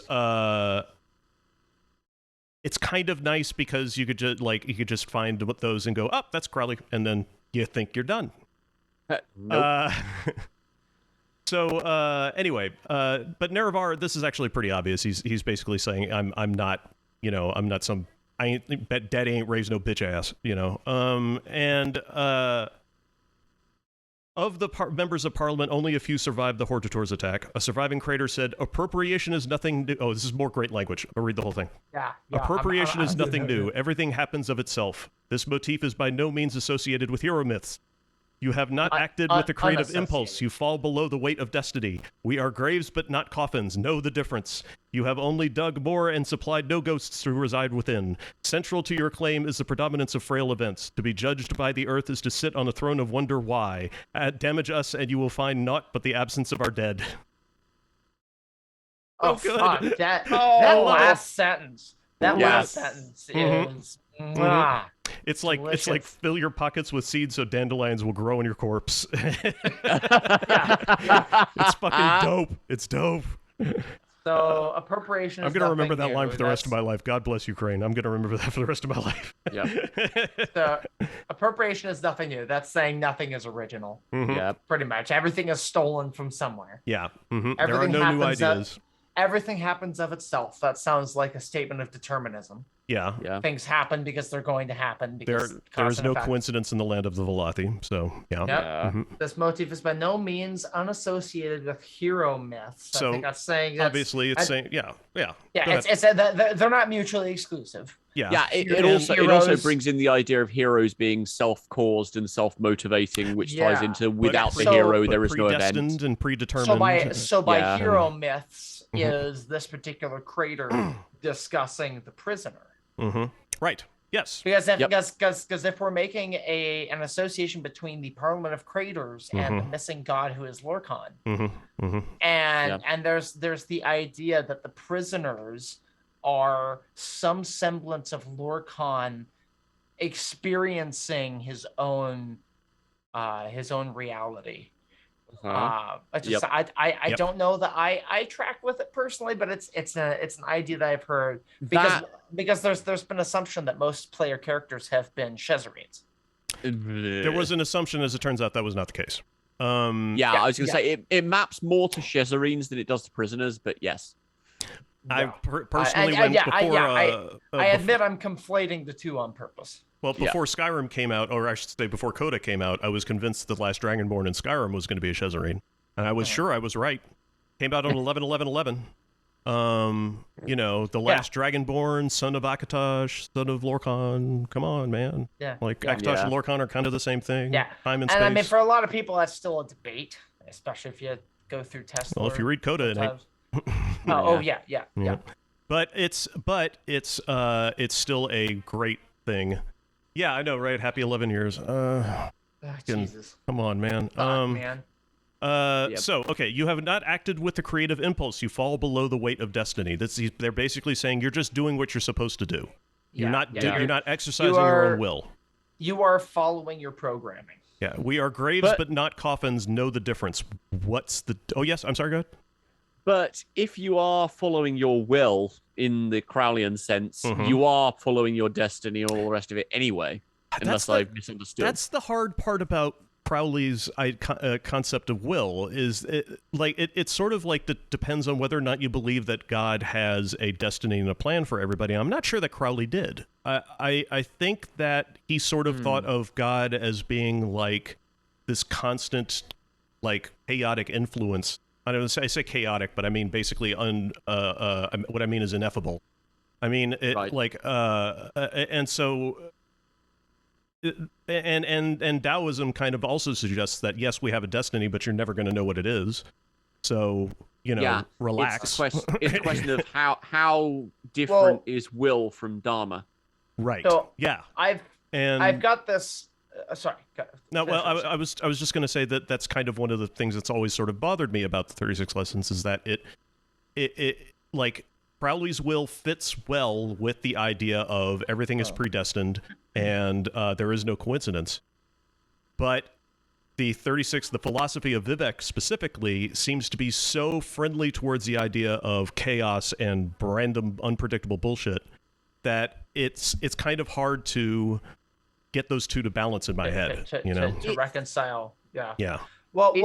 kind of nice because you could just find those and go, "Oh, that's Crowley," and then you think you're done. Nope. Anyway, but Nerevar, this is actually pretty obvious. He's basically saying, I'm not some. Daddy ain't raised no bitch ass, of the members of Parliament, only a few survived the Hortators attack. A surviving crater said, "Appropriation is nothing new." Oh, this is more great language. I'll read the whole thing. Yeah. Appropriation is nothing new. Everything happens of itself. This motif is by no means associated with hero myths. You have not acted with the creative impulse. You fall below the weight of destiny. We are graves, but not coffins. Know the difference. You have only dug more and supplied no ghosts to reside within. Central to your claim is the predominance of frail events. To be judged by the earth is to sit on a throne of wonder why. Damage us, and you will find naught but the absence of our dead. Oh, good. Fuck. That last sentence. Last sentence is. It's like fill your pockets with seeds so dandelions will grow in your corpse. It's fucking dope. It's dope. So appropriation. I'm gonna remember that line for the rest of my life. God bless Ukraine. I'm gonna remember that for the rest of my life. Yeah. So appropriation is nothing new. That's saying nothing is original. Yeah. Pretty much everything is stolen from somewhere. Yeah. There are no new ideas. Everything happens of itself. That sounds like a statement of determinism. Yeah. Things happen because they're going to happen. Because There is no effect. coincidence in the land of the Velothi. So yeah. Yep. Mhm. This motif is by no means unassociated with hero myths. I So, think that's saying obviously, it's saying yeah. Yeah, Go it's they're not mutually exclusive. Yeah. It also brings in the idea of heroes being self-caused and self-motivating, which ties into without the hero there is no event. Predestined and predetermined. So by hero myths is this particular crater discussing the prisoner. Right. Yes. Because if we're making an association between the Parliament of Craters and the missing god who is Lorcan, and there's the idea that the prisoners are some semblance of Lorcan experiencing his own reality. I don't know that I track with it personally, but it's an idea that I've heard because there's been assumption that most player characters have been Shezarines. There was an assumption, as it turns out, that was not the case. I was going to say it maps more to Shezarines than it does to prisoners, but yes. I personally went before. I admit I'm conflating the two on purpose. Well, before Skyrim came out, or I should say before Coda came out, I was convinced the last Dragonborn in Skyrim was going to be a Shezarine. And I was sure I was right. Came out on 11/11/11. The last Dragonborn, son of Akatosh, son of Lorcan. Come on, man. Yeah. Akatosh and Lorcan are kind of the same thing. Yeah. Time and space. And I mean, for a lot of people, that's still a debate, especially if you go through test. Well, if you read Coda, it ain't. Yeah. But it's still a great thing. Yeah, I know, right? Happy 11 years. Jesus. Come on, man. Man. So, okay, you have not acted with the creative impulse. You fall below the weight of destiny. They're basically saying you're just doing what you're supposed to do. You're not exercising your own will. You are following your programming. Yeah, we are graves but not coffins. Know the difference. Oh, yes, I'm sorry, go ahead. But if you are following your will in the Crowleyan sense, you are following your destiny and all the rest of it anyway, unless I've misunderstood. That's the hard part about Crowley's concept of will, is it's sort of like depends on whether or not you believe that God has a destiny and a plan for everybody. I'm not sure that Crowley did. I think that he sort of thought of God as being like this constant, like, chaotic influence. I say chaotic, but I mean basically what I mean is ineffable. I mean and so and Taoism kind of also suggests that yes, we have a destiny, but you're never going to know what it is. So relax. It's a question of how different is will from Dharma. Right. So yeah. I've got this. Sorry. No, well, I was just going to say that's kind of one of the things that's always sort of bothered me about the 36 Lessons is that it like Crowley's will fits well with the idea of everything is predestined and there is no coincidence. But the philosophy of Vivec specifically seems to be so friendly towards the idea of chaos and random, unpredictable bullshit that it's kind of hard to get those two to balance in my head, to reconcile. Yeah. Well, it's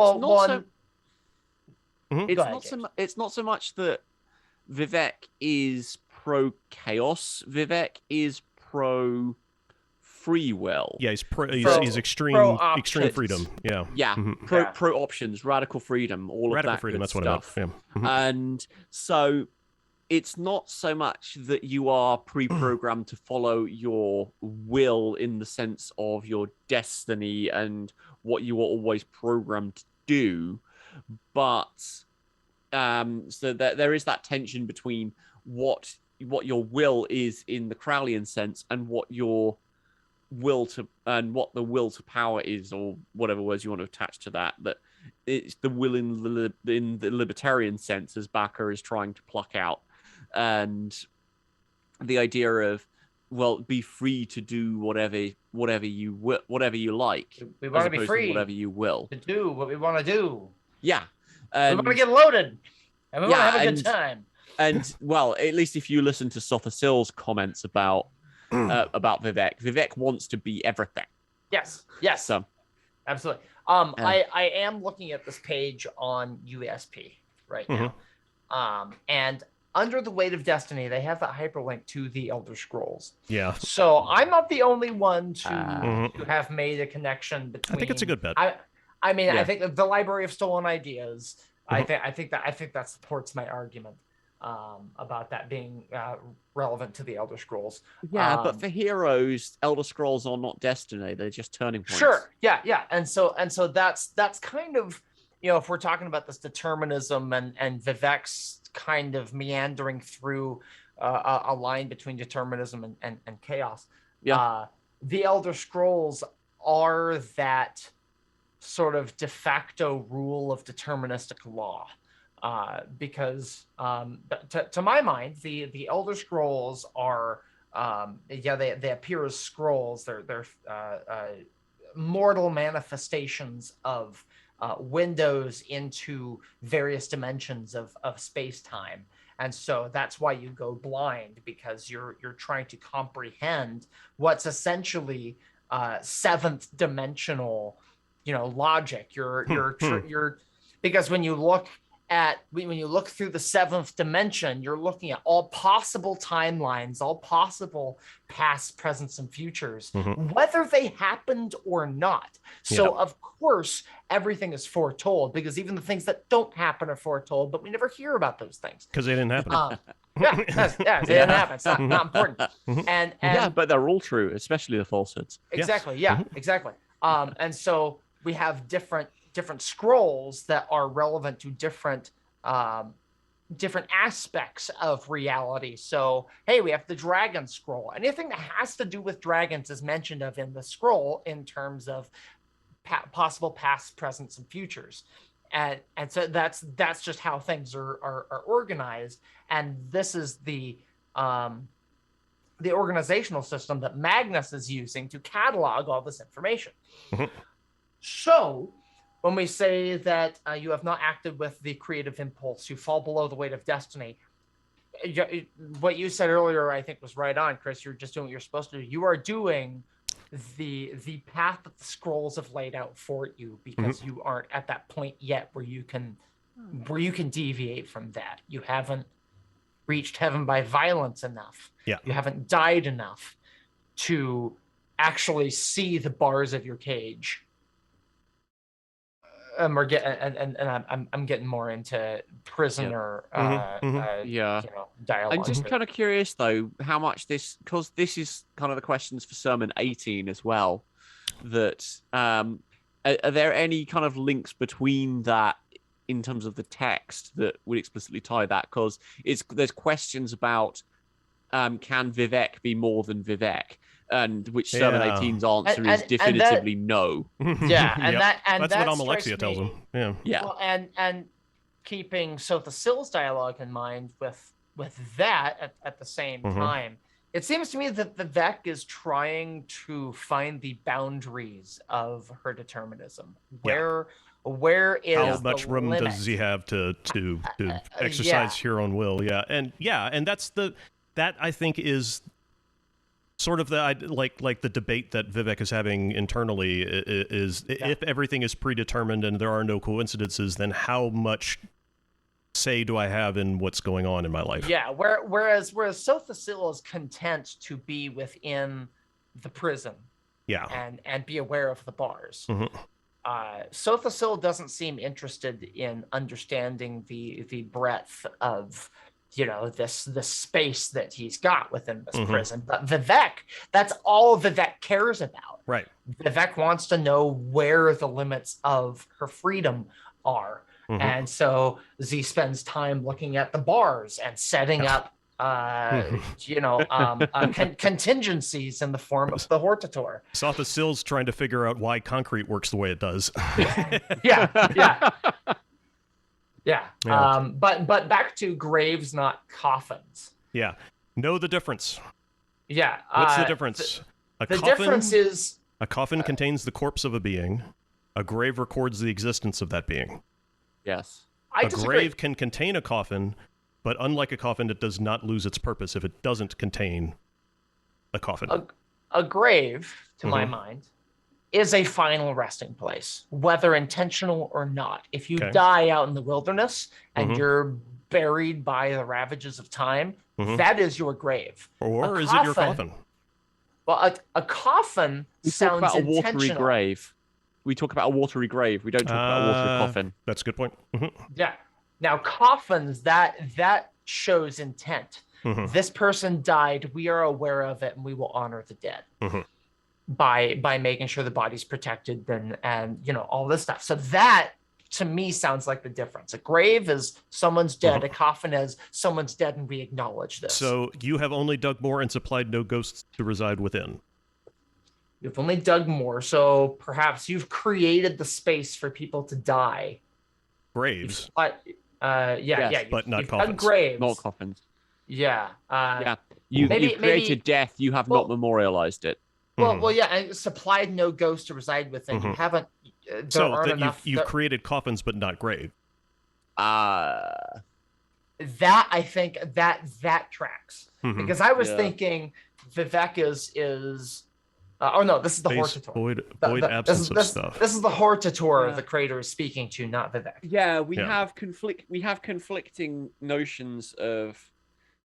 not so much that Vivec is pro chaos. Vivec is pro free will. Yeah, he's extreme freedom. Yeah. Yeah. Pro options, radical freedom, radical freedom. That's what I meant. Yeah. And so it's not so much that you are pre-programmed to follow your will in the sense of your destiny and what you are always programmed to do, but so that there is that tension between what your will is in the Crowleyan sense and what your will to what the will to power is, or whatever words you want to attach to that. That it's the will in the libertarian sense, as Bakker is trying to pluck out. And the idea of, well, be free to do whatever you like. We want to be free. Whatever you will to do what we want to do. Yeah, we want to get loaded, and we want to have a good time. And well, at least if you listen to Sothasil's comments about Vivec wants to be everything. Yes. So, absolutely. I am looking at this page on USP right now, and under the weight of destiny, they have that hyperlink to the Elder Scrolls. Yeah. So I'm not the only one to Mhm. have made a connection between. I think it's a good bet. I mean, Yeah. I think the Library of Stolen Ideas. Mhm. I think that supports my argument about that being relevant to the Elder Scrolls. Yeah, but for heroes, Elder Scrolls are not Destiny; they're just turning points. Sure, yeah, and so that's kind of, if we're talking about this determinism and Vivec's kind of meandering through a line between determinism and chaos. Yeah. The Elder Scrolls are that sort of de facto rule of deterministic law. Because to my mind, the Elder Scrolls are they appear as scrolls. They're mortal manifestations of windows into various dimensions of space time, and so that's why you go blind, because you're trying to comprehend what's essentially seventh dimensional, logic. You're because when you look through the seventh dimension, you're looking at all possible timelines, all possible past, presents, and futures, whether they happened or not. So, of course, everything is foretold, because even the things that don't happen are foretold, but we never hear about those things. Because they didn't happen. It didn't happen. It's not important. And Yeah, but they're all true, especially the falsehoods. Exactly. Yes. Yeah, exactly. And so we have different scrolls that are relevant to different aspects of reality. So, hey, we have the dragon scroll. Anything that has to do with dragons is mentioned of in the scroll in terms of possible past, presents, and futures. And so that's just how things are organized. And this is the organizational system that Magnus is using to catalog all this information. So when we say that you have not acted with the creative impulse, you fall below the weight of destiny, what you said earlier, I think, was right on, Chris. You're just doing what you're supposed to do. You are doing the path that the scrolls have laid out for you, because you aren't at that point yet where you can deviate from that. You haven't reached heaven by violence enough. Yeah. You haven't died enough to actually see the bars of your cage. I'm getting more into prisoner dialogue. I'm just kind of curious though how much because this is kind of the questions for Sermon 18 as well, that are there any kind of links between that in terms of the text that would explicitly tie that? Because there's questions about can Vivec be more than Vivec, and which Sermon 18's answer is definitively no. Yeah, and that's what Amalexia tells him. Yeah. Well, and keeping Sotha Sil's dialogue in mind with that at the same time, it seems to me that Vivec is trying to find the boundaries of her determinism. Where is how much room limit? does he have to exercise your own will? And that I think is sort of like the debate that Vivec is having internally is if everything is predetermined and there are no coincidences, then how much say do I have in what's going on in my life? Yeah, whereas Sotha Sil is content to be within the prison. Yeah. And be aware of the bars. Sotha Sil doesn't seem interested in understanding the breadth of this space that he's got within this prison. But Vivec, that's all Vivec cares about. Right. Vivec wants to know where the limits of her freedom are. And so Z spends time looking at the bars and setting up contingencies in the form of the Hortator. Sotha Sil's trying to figure out why concrete works the way it does. Yeah. But back to graves, not coffins. Yeah. Know the difference. Yeah. What's the difference? The difference is a coffin contains the corpse of a being. A grave records the existence of that being. Yes. I disagree. Grave can contain a coffin, but unlike a coffin, it does not lose its purpose if it doesn't contain a coffin. A grave, to my mind, is a final resting place, whether intentional or not. If you die out in the wilderness and you're buried by the ravages of time, Mhm. that is your grave. Or A is it your coffin? Well, a coffin We talk sounds about a watery intentional. grave. We talk about a watery grave. We don't talk about a watery coffin. That's a good point. Mhm. Yeah. Now coffins, that shows intent. Mhm. This person died. We are aware of it, and we will honor the dead Mhm. by making sure the body's protected and all this stuff. So that to me sounds like the difference. A grave is someone's dead. A coffin is someone's dead, and we acknowledge this. So you have only dug more and supplied no ghosts to reside within. You've only dug more, so perhaps you've created the space for people to die. Graves, Yeah, but not you've dug coffins. graves. Not coffins. Yeah. Yeah. You've Maybe- created death. You have not memorialized it. Well, yeah, and supplied no ghost to reside within. You haven't. There So aren't that enough. you've created coffins, but not grave. That I think that tracks Mhm. because I was Yeah. thinking Vivec is. Oh no, this is the Space Hortator. void absence of stuff. This is the Hortator Yeah. the creator is speaking to, not Vivec. Yeah, we Yeah. have conflicting notions of.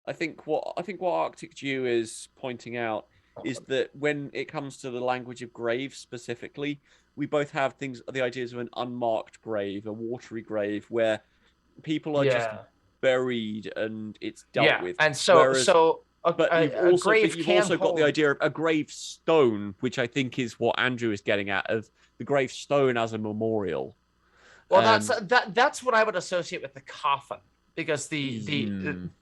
I think what Arctic Jew is pointing out is that when it comes to the language of grave specifically, we both have the ideas of an unmarked grave, a watery grave, where people are just buried and it's dealt with. And but you've grave you've can also got the hold- idea of a gravestone, which I think is what Andrew is getting at, of the gravestone as a memorial. Well, that's what I would associate with the coffin because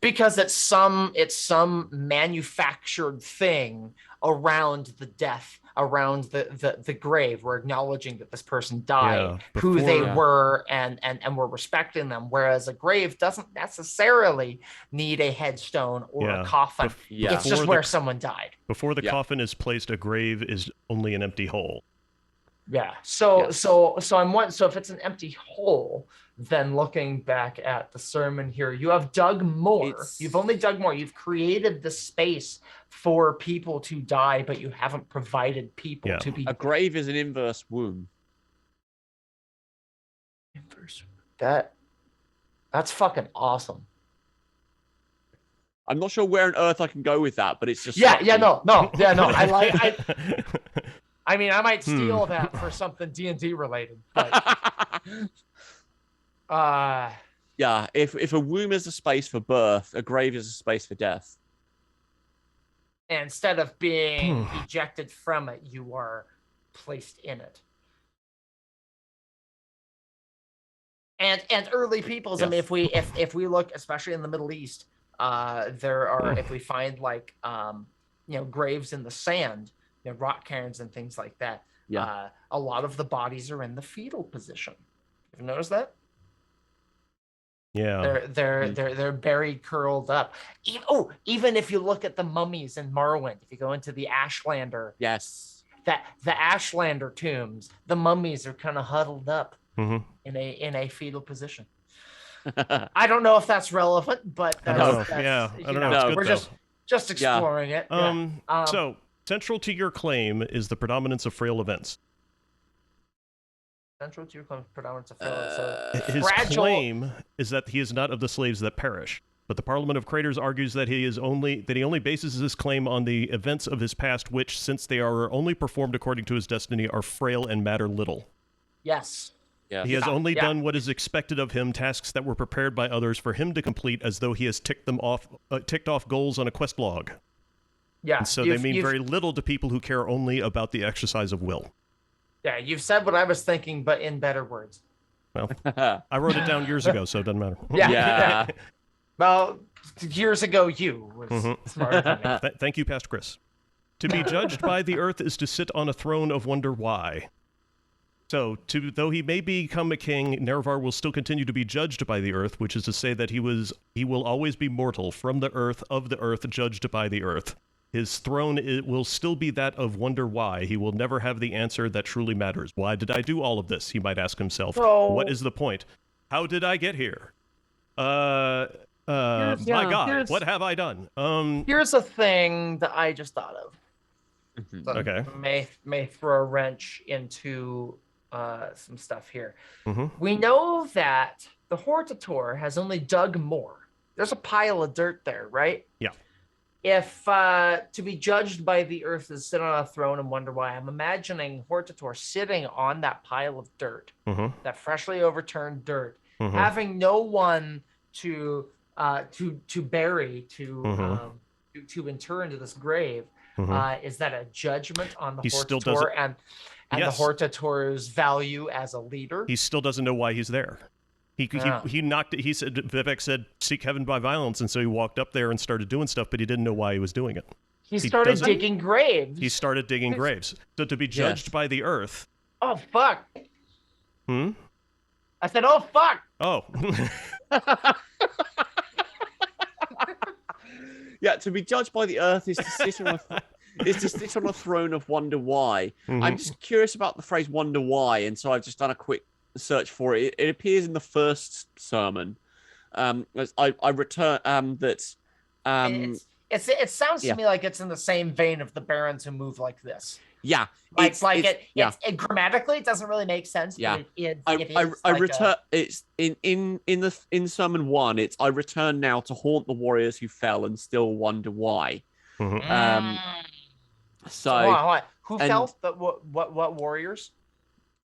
because it's some manufactured thing around the death, around the grave. We're acknowledging that this person died, who they were, and we're respecting them. Whereas a grave doesn't necessarily need a headstone or a coffin. It's just where someone died. Before the coffin is placed, a grave is only an empty hole. Yeah. So if it's an empty hole, then looking back at the sermon here, you have dug more. You've only dug more. You've created the space for people to die, but you haven't provided people to be. A grave is an inverse womb. That's fucking awesome. I'm not sure where on earth I can go with that, but it's just no. I mean, I might steal that for something D&D related, but yeah, if a womb is a space for birth, a grave is a space for death. Instead of being ejected from it, you are placed in it. And early peoples, I mean, if we look, especially in the Middle East, there are if we find like graves in the sand, rock cairns and things like that. A lot of the bodies are in the fetal position. You've noticed that? Yeah. They're buried, curled up. Even if you look at the mummies in Morrowind, if you go into the Ashlander, that the Ashlander tombs, the mummies are kind of huddled up in a fetal position. I don't know if that's relevant, but I don't know. We're just exploring it. So central to your claim is the predominance of frail events. Central to your claim, predominance of frail events. His claim is that he is not of the slaves that perish, but the Parliament of Craters argues that he only bases his claim on the events of his past, which, since they are only performed according to his destiny, are frail and matter little. Yes. He has only done what is expected of him, tasks that were prepared by others for him to complete, as though he has ticked off goals on a quest log. Yeah. And so they mean very little to people who care only about the exercise of will. Yeah, you've said what I was thinking, but in better words. Well, I wrote it down years ago, so it doesn't matter. Yeah. Well, years ago, you was smarter than me. Thank you, Past Chris. To be judged by the earth is to sit on a throne of wonder why. So, though he may become a king, Nerevar will still continue to be judged by the earth, which is to say that he will always be mortal, from the earth, of the earth, judged by the earth. His throne will still be that of wonder why. He will never have the answer that truly matters. Why did I do all of this? He might ask himself. What is the point? How did I get here? My God, what have I done? Here's a thing that I just thought of. Okay. May throw a wrench into some stuff here. We know that the Hortator has only dug more. There's a pile of dirt there, right? Yeah. If to be judged by the earth is sit on a throne and wonder why, I'm imagining Hortator sitting on that pile of dirt, that freshly overturned dirt, having no one to bury, to inter into this grave. Is that a judgment on the Hortator and yes. the Hortator's value as a leader? He still doesn't know why he's there. He knocked it. He said, Vivec said, seek heaven by violence. And so he walked up there and started doing stuff, but he didn't know why he was doing it. He started digging graves. He started digging graves. So to be judged by the earth. Oh, fuck. I said, oh, fuck. Oh. Yeah, to be judged by the earth is to sit on a throne of wonder why. I'm just curious about the phrase wonder why, and so I've just done a quick search for it. It appears in the first sermon. I return that. It sounds to me like it's in the same vein of the barons who move like this. Yeah, it grammatically it doesn't really make sense. Yeah, but I return. It's in sermon 1. It's I return now to haunt the warriors who fell and still wonder why. So hold on. Who fell? But what warriors?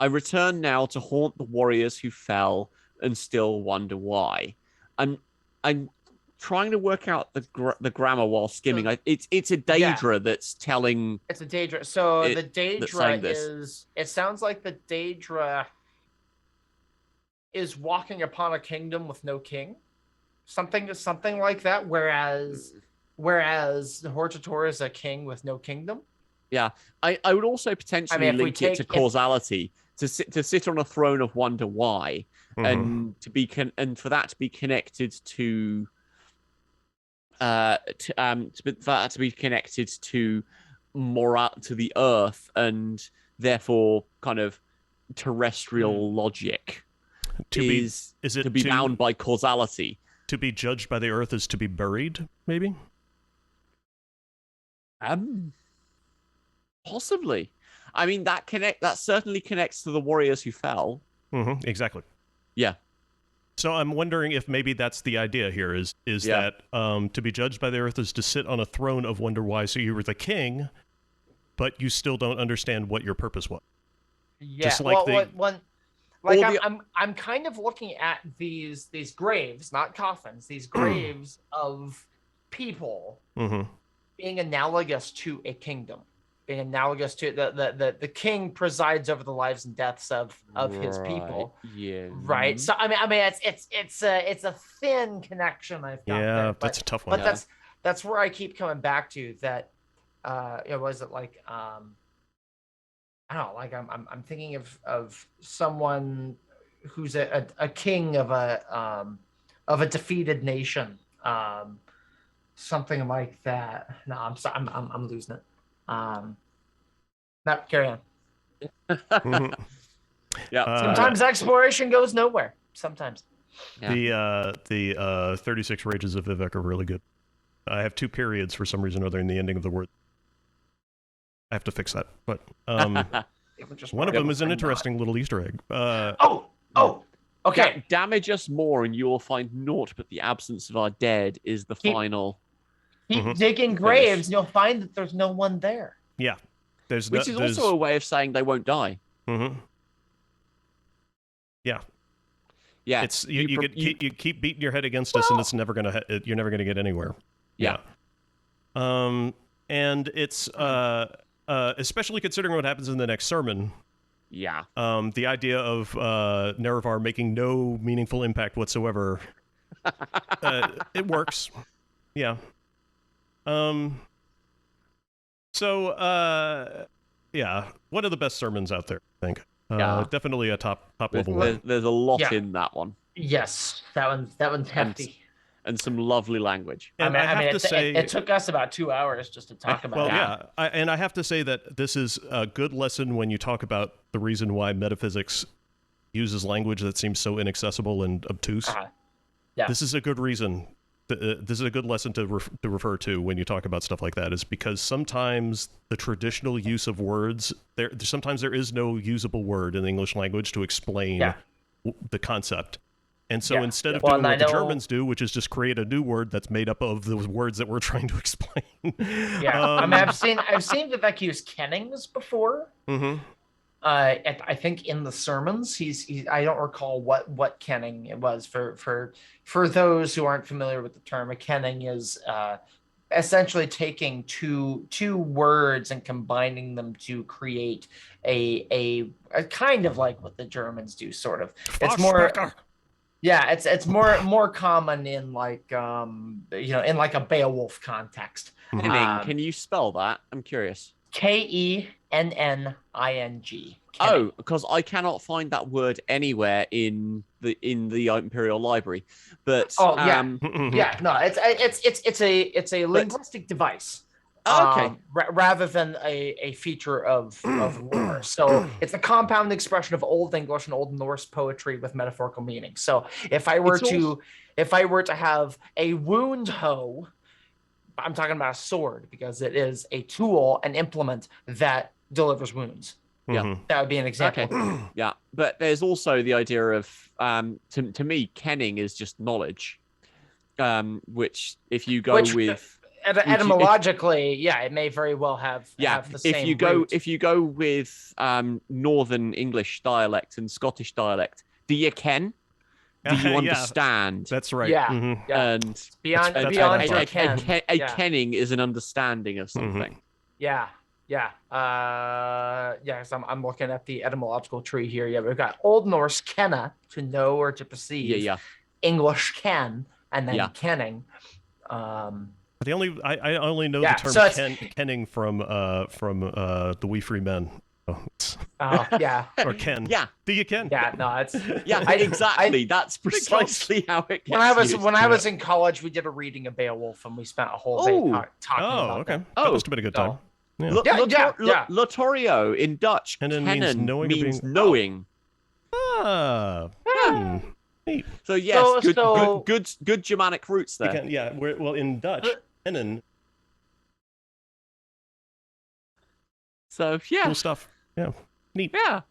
I return now to haunt the warriors who fell and still wonder why. I'm trying to work out the grammar while skimming. It's a Daedra that's telling. It's a Daedra. So the Daedra is. It sounds like the Daedra is walking upon a kingdom with no king, something like that. Whereas the Hortator is a king with no kingdom. Yeah, I would also potentially link it to causality. To sit on a throne of wonder why, and for that to be connected to to the earth and therefore kind of terrestrial logic to be bound by causality. To be judged by the earth is to be buried, maybe. Possibly. I mean, that certainly connects to the warriors who fell. Exactly. Yeah. So I'm wondering if maybe that's the idea here is that to be judged by the earth is to sit on a throne of wonder why. So you were the king, but you still don't understand what your purpose was. Yeah. Just like I'm kind of looking at these graves, not coffins, these graves of people being analogous to a kingdom. Being analogous to the king presides over the lives and deaths of his people. Yeah. Right. So I mean it's a thin connection I've got. Yeah, there, that's a tough one. But that's where I keep coming back to that. Was it like I don't know, like I'm thinking of someone who's a king of a defeated nation. Something like that. No, I'm sorry, I'm losing it. No, carry on. Yeah. Sometimes exploration goes nowhere. Sometimes. Yeah. The 36 Rages of Vivec are really good. I have 2 periods for some reason or other in the ending of the word. I have to fix that, but one of them is an interesting little Easter egg. Okay. Damage us more, and you will find naught but the absence of our dead is the final. Keep digging graves, and you'll find that there's no one there. Yeah, which is also a way of saying they won't die. Yeah. Yeah. It's you keep beating your head against us, and it's never gonna you're never gonna get anywhere. Yeah. And it's especially considering what happens in the next sermon. Yeah. The idea of Nerevar making no meaningful impact whatsoever. It works. Yeah. So, yeah, one of the best sermons out there, I think. Definitely a top level one. There's a lot in that one. Yes, that one's hefty. And some lovely language. And I have to say, it took us about 2 hours just to talk about that. Well, and I have to say that this is a good lesson when you talk about the reason why metaphysics uses language that seems so inaccessible and obtuse. Yeah. This is a good reason. This is a good lesson to refer to when you talk about stuff like that, is because sometimes the traditional use of words, sometimes there is no usable word in the English language to explain the concept. And so Yeah. instead of Well, doing and what the I know- Germans do, which is just create a new word that's made up of the words that we're trying to explain. Yeah, I mean, I've seen Vivek use kennings before. Mhm. I think in the sermons, he's I don't recall what kenning it was for those who aren't familiar with the term. A kenning is essentially taking two words and combining them to create a kind of like what the Germans do, sort of. It's more. Fashbacker. Yeah, it's more common in like in like a Beowulf context. Kenning, can you spell that? I'm curious. Kenning. Oh, because I cannot find that word anywhere in the Imperial Library. But Oh, yeah. Mhm. Yeah, no, it's a linguistic device. Okay. Rather than a feature of lore. So it's a compound expression of Old English and Old Norse poetry with metaphorical meaning. So if I were to have a wound hoe, I'm talking about a sword because it is a tool, an implement that delivers wounds. Yeah. Mhm. That would be an example. Okay. Yeah, but there's also the idea of to me, kenning is just knowledge, which if you go with Etymologically, yeah, it may very well have the same root. if you go with Northern English dialect and Scottish dialect, do you ken? Do you Yeah. understand? That's right. Yeah. Mhm. Yeah. And beyond that's beyond what your I ken. a Yeah. kenning is an understanding of something. Yeah. So I'm looking at the etymological tree here. Yeah, we've got Old Norse kenna, to know or to perceive. Yeah. English ken, and then Yeah. kenning. I only know Yeah, the term so it's- kenning from the We Free Men. Oh, Yeah. or Ken. Yeah. Do you Ken? Yeah, no, it's Yeah, exactly. That's precisely how it gets when I used. was in college, we did a reading of Beowulf, and we spent a whole day Oh. talking Oh, about okay. that. That must have been a good time. Yeah. Yeah. Lotorio in Dutch. Kennen Kennen means knowing or being- knowing. Ah. Neat. So yes, So- good Germanic roots You there. can- yeah. Well, in Dutch, kennen, So yeah, cool stuff. Yeah. Neat. yeah.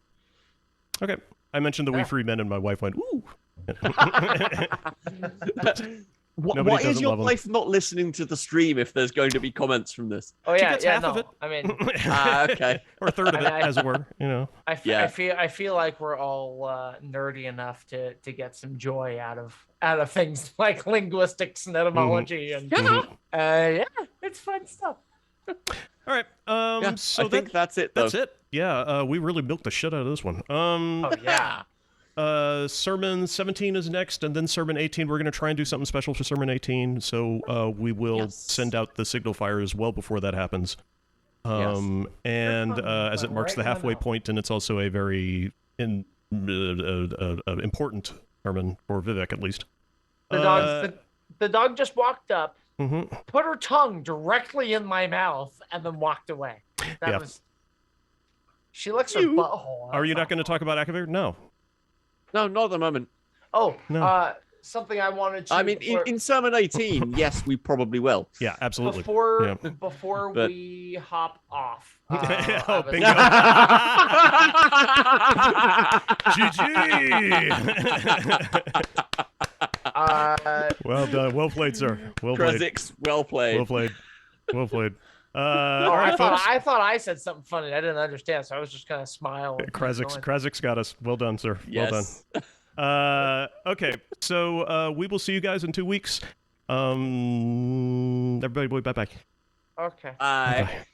Okay. I mentioned the We Yeah. Free Men, and my wife went, ooh. What Nobody is doesn't your love 'em. wife not listening to the stream if there's going to be comments from this? Oh She yeah, gets yeah. half No, of it. I mean, Okay. Or a third of it, I- as it were. You know. Yeah. I feel like we're all nerdy enough to get some joy out of things like linguistics and etymology and yeah, it's fun stuff. All right. Yeah, So I think that's it though. that's it. Yeah. We really milked the shit out of this one. Oh yeah. Sermon 17 is next, and then Sermon 18. We're going to try and do something special for Sermon 18, so we will Yes. send out the signal fires well before that happens. And as it marks the halfway point, and it's also a very important sermon for Vivek, at least. The dog just walked up, Mhm. put her tongue directly in my mouth, and then walked away. That Yeah. was. She licks her butthole. Are you not going to talk about Akavir? No. No, not at the moment. Oh, No. Something I wanted to. I mean, in Sermon 18, yes, we probably will. Yeah, absolutely. before Yeah. before But- we hop off. Oh, I was- bingo. GG. Well done. Well played, sir. Well played. Krezix, well played. Well played. Well played. Oh, All right, folks. I thought I said something funny. I didn't understand, so I was just kind of smiling. Krazik's got us. Well done, sir. Yes. Well done. Okay, so we will see you guys in 2 weeks. Everybody, bye bye. Okay. Bye. Bye.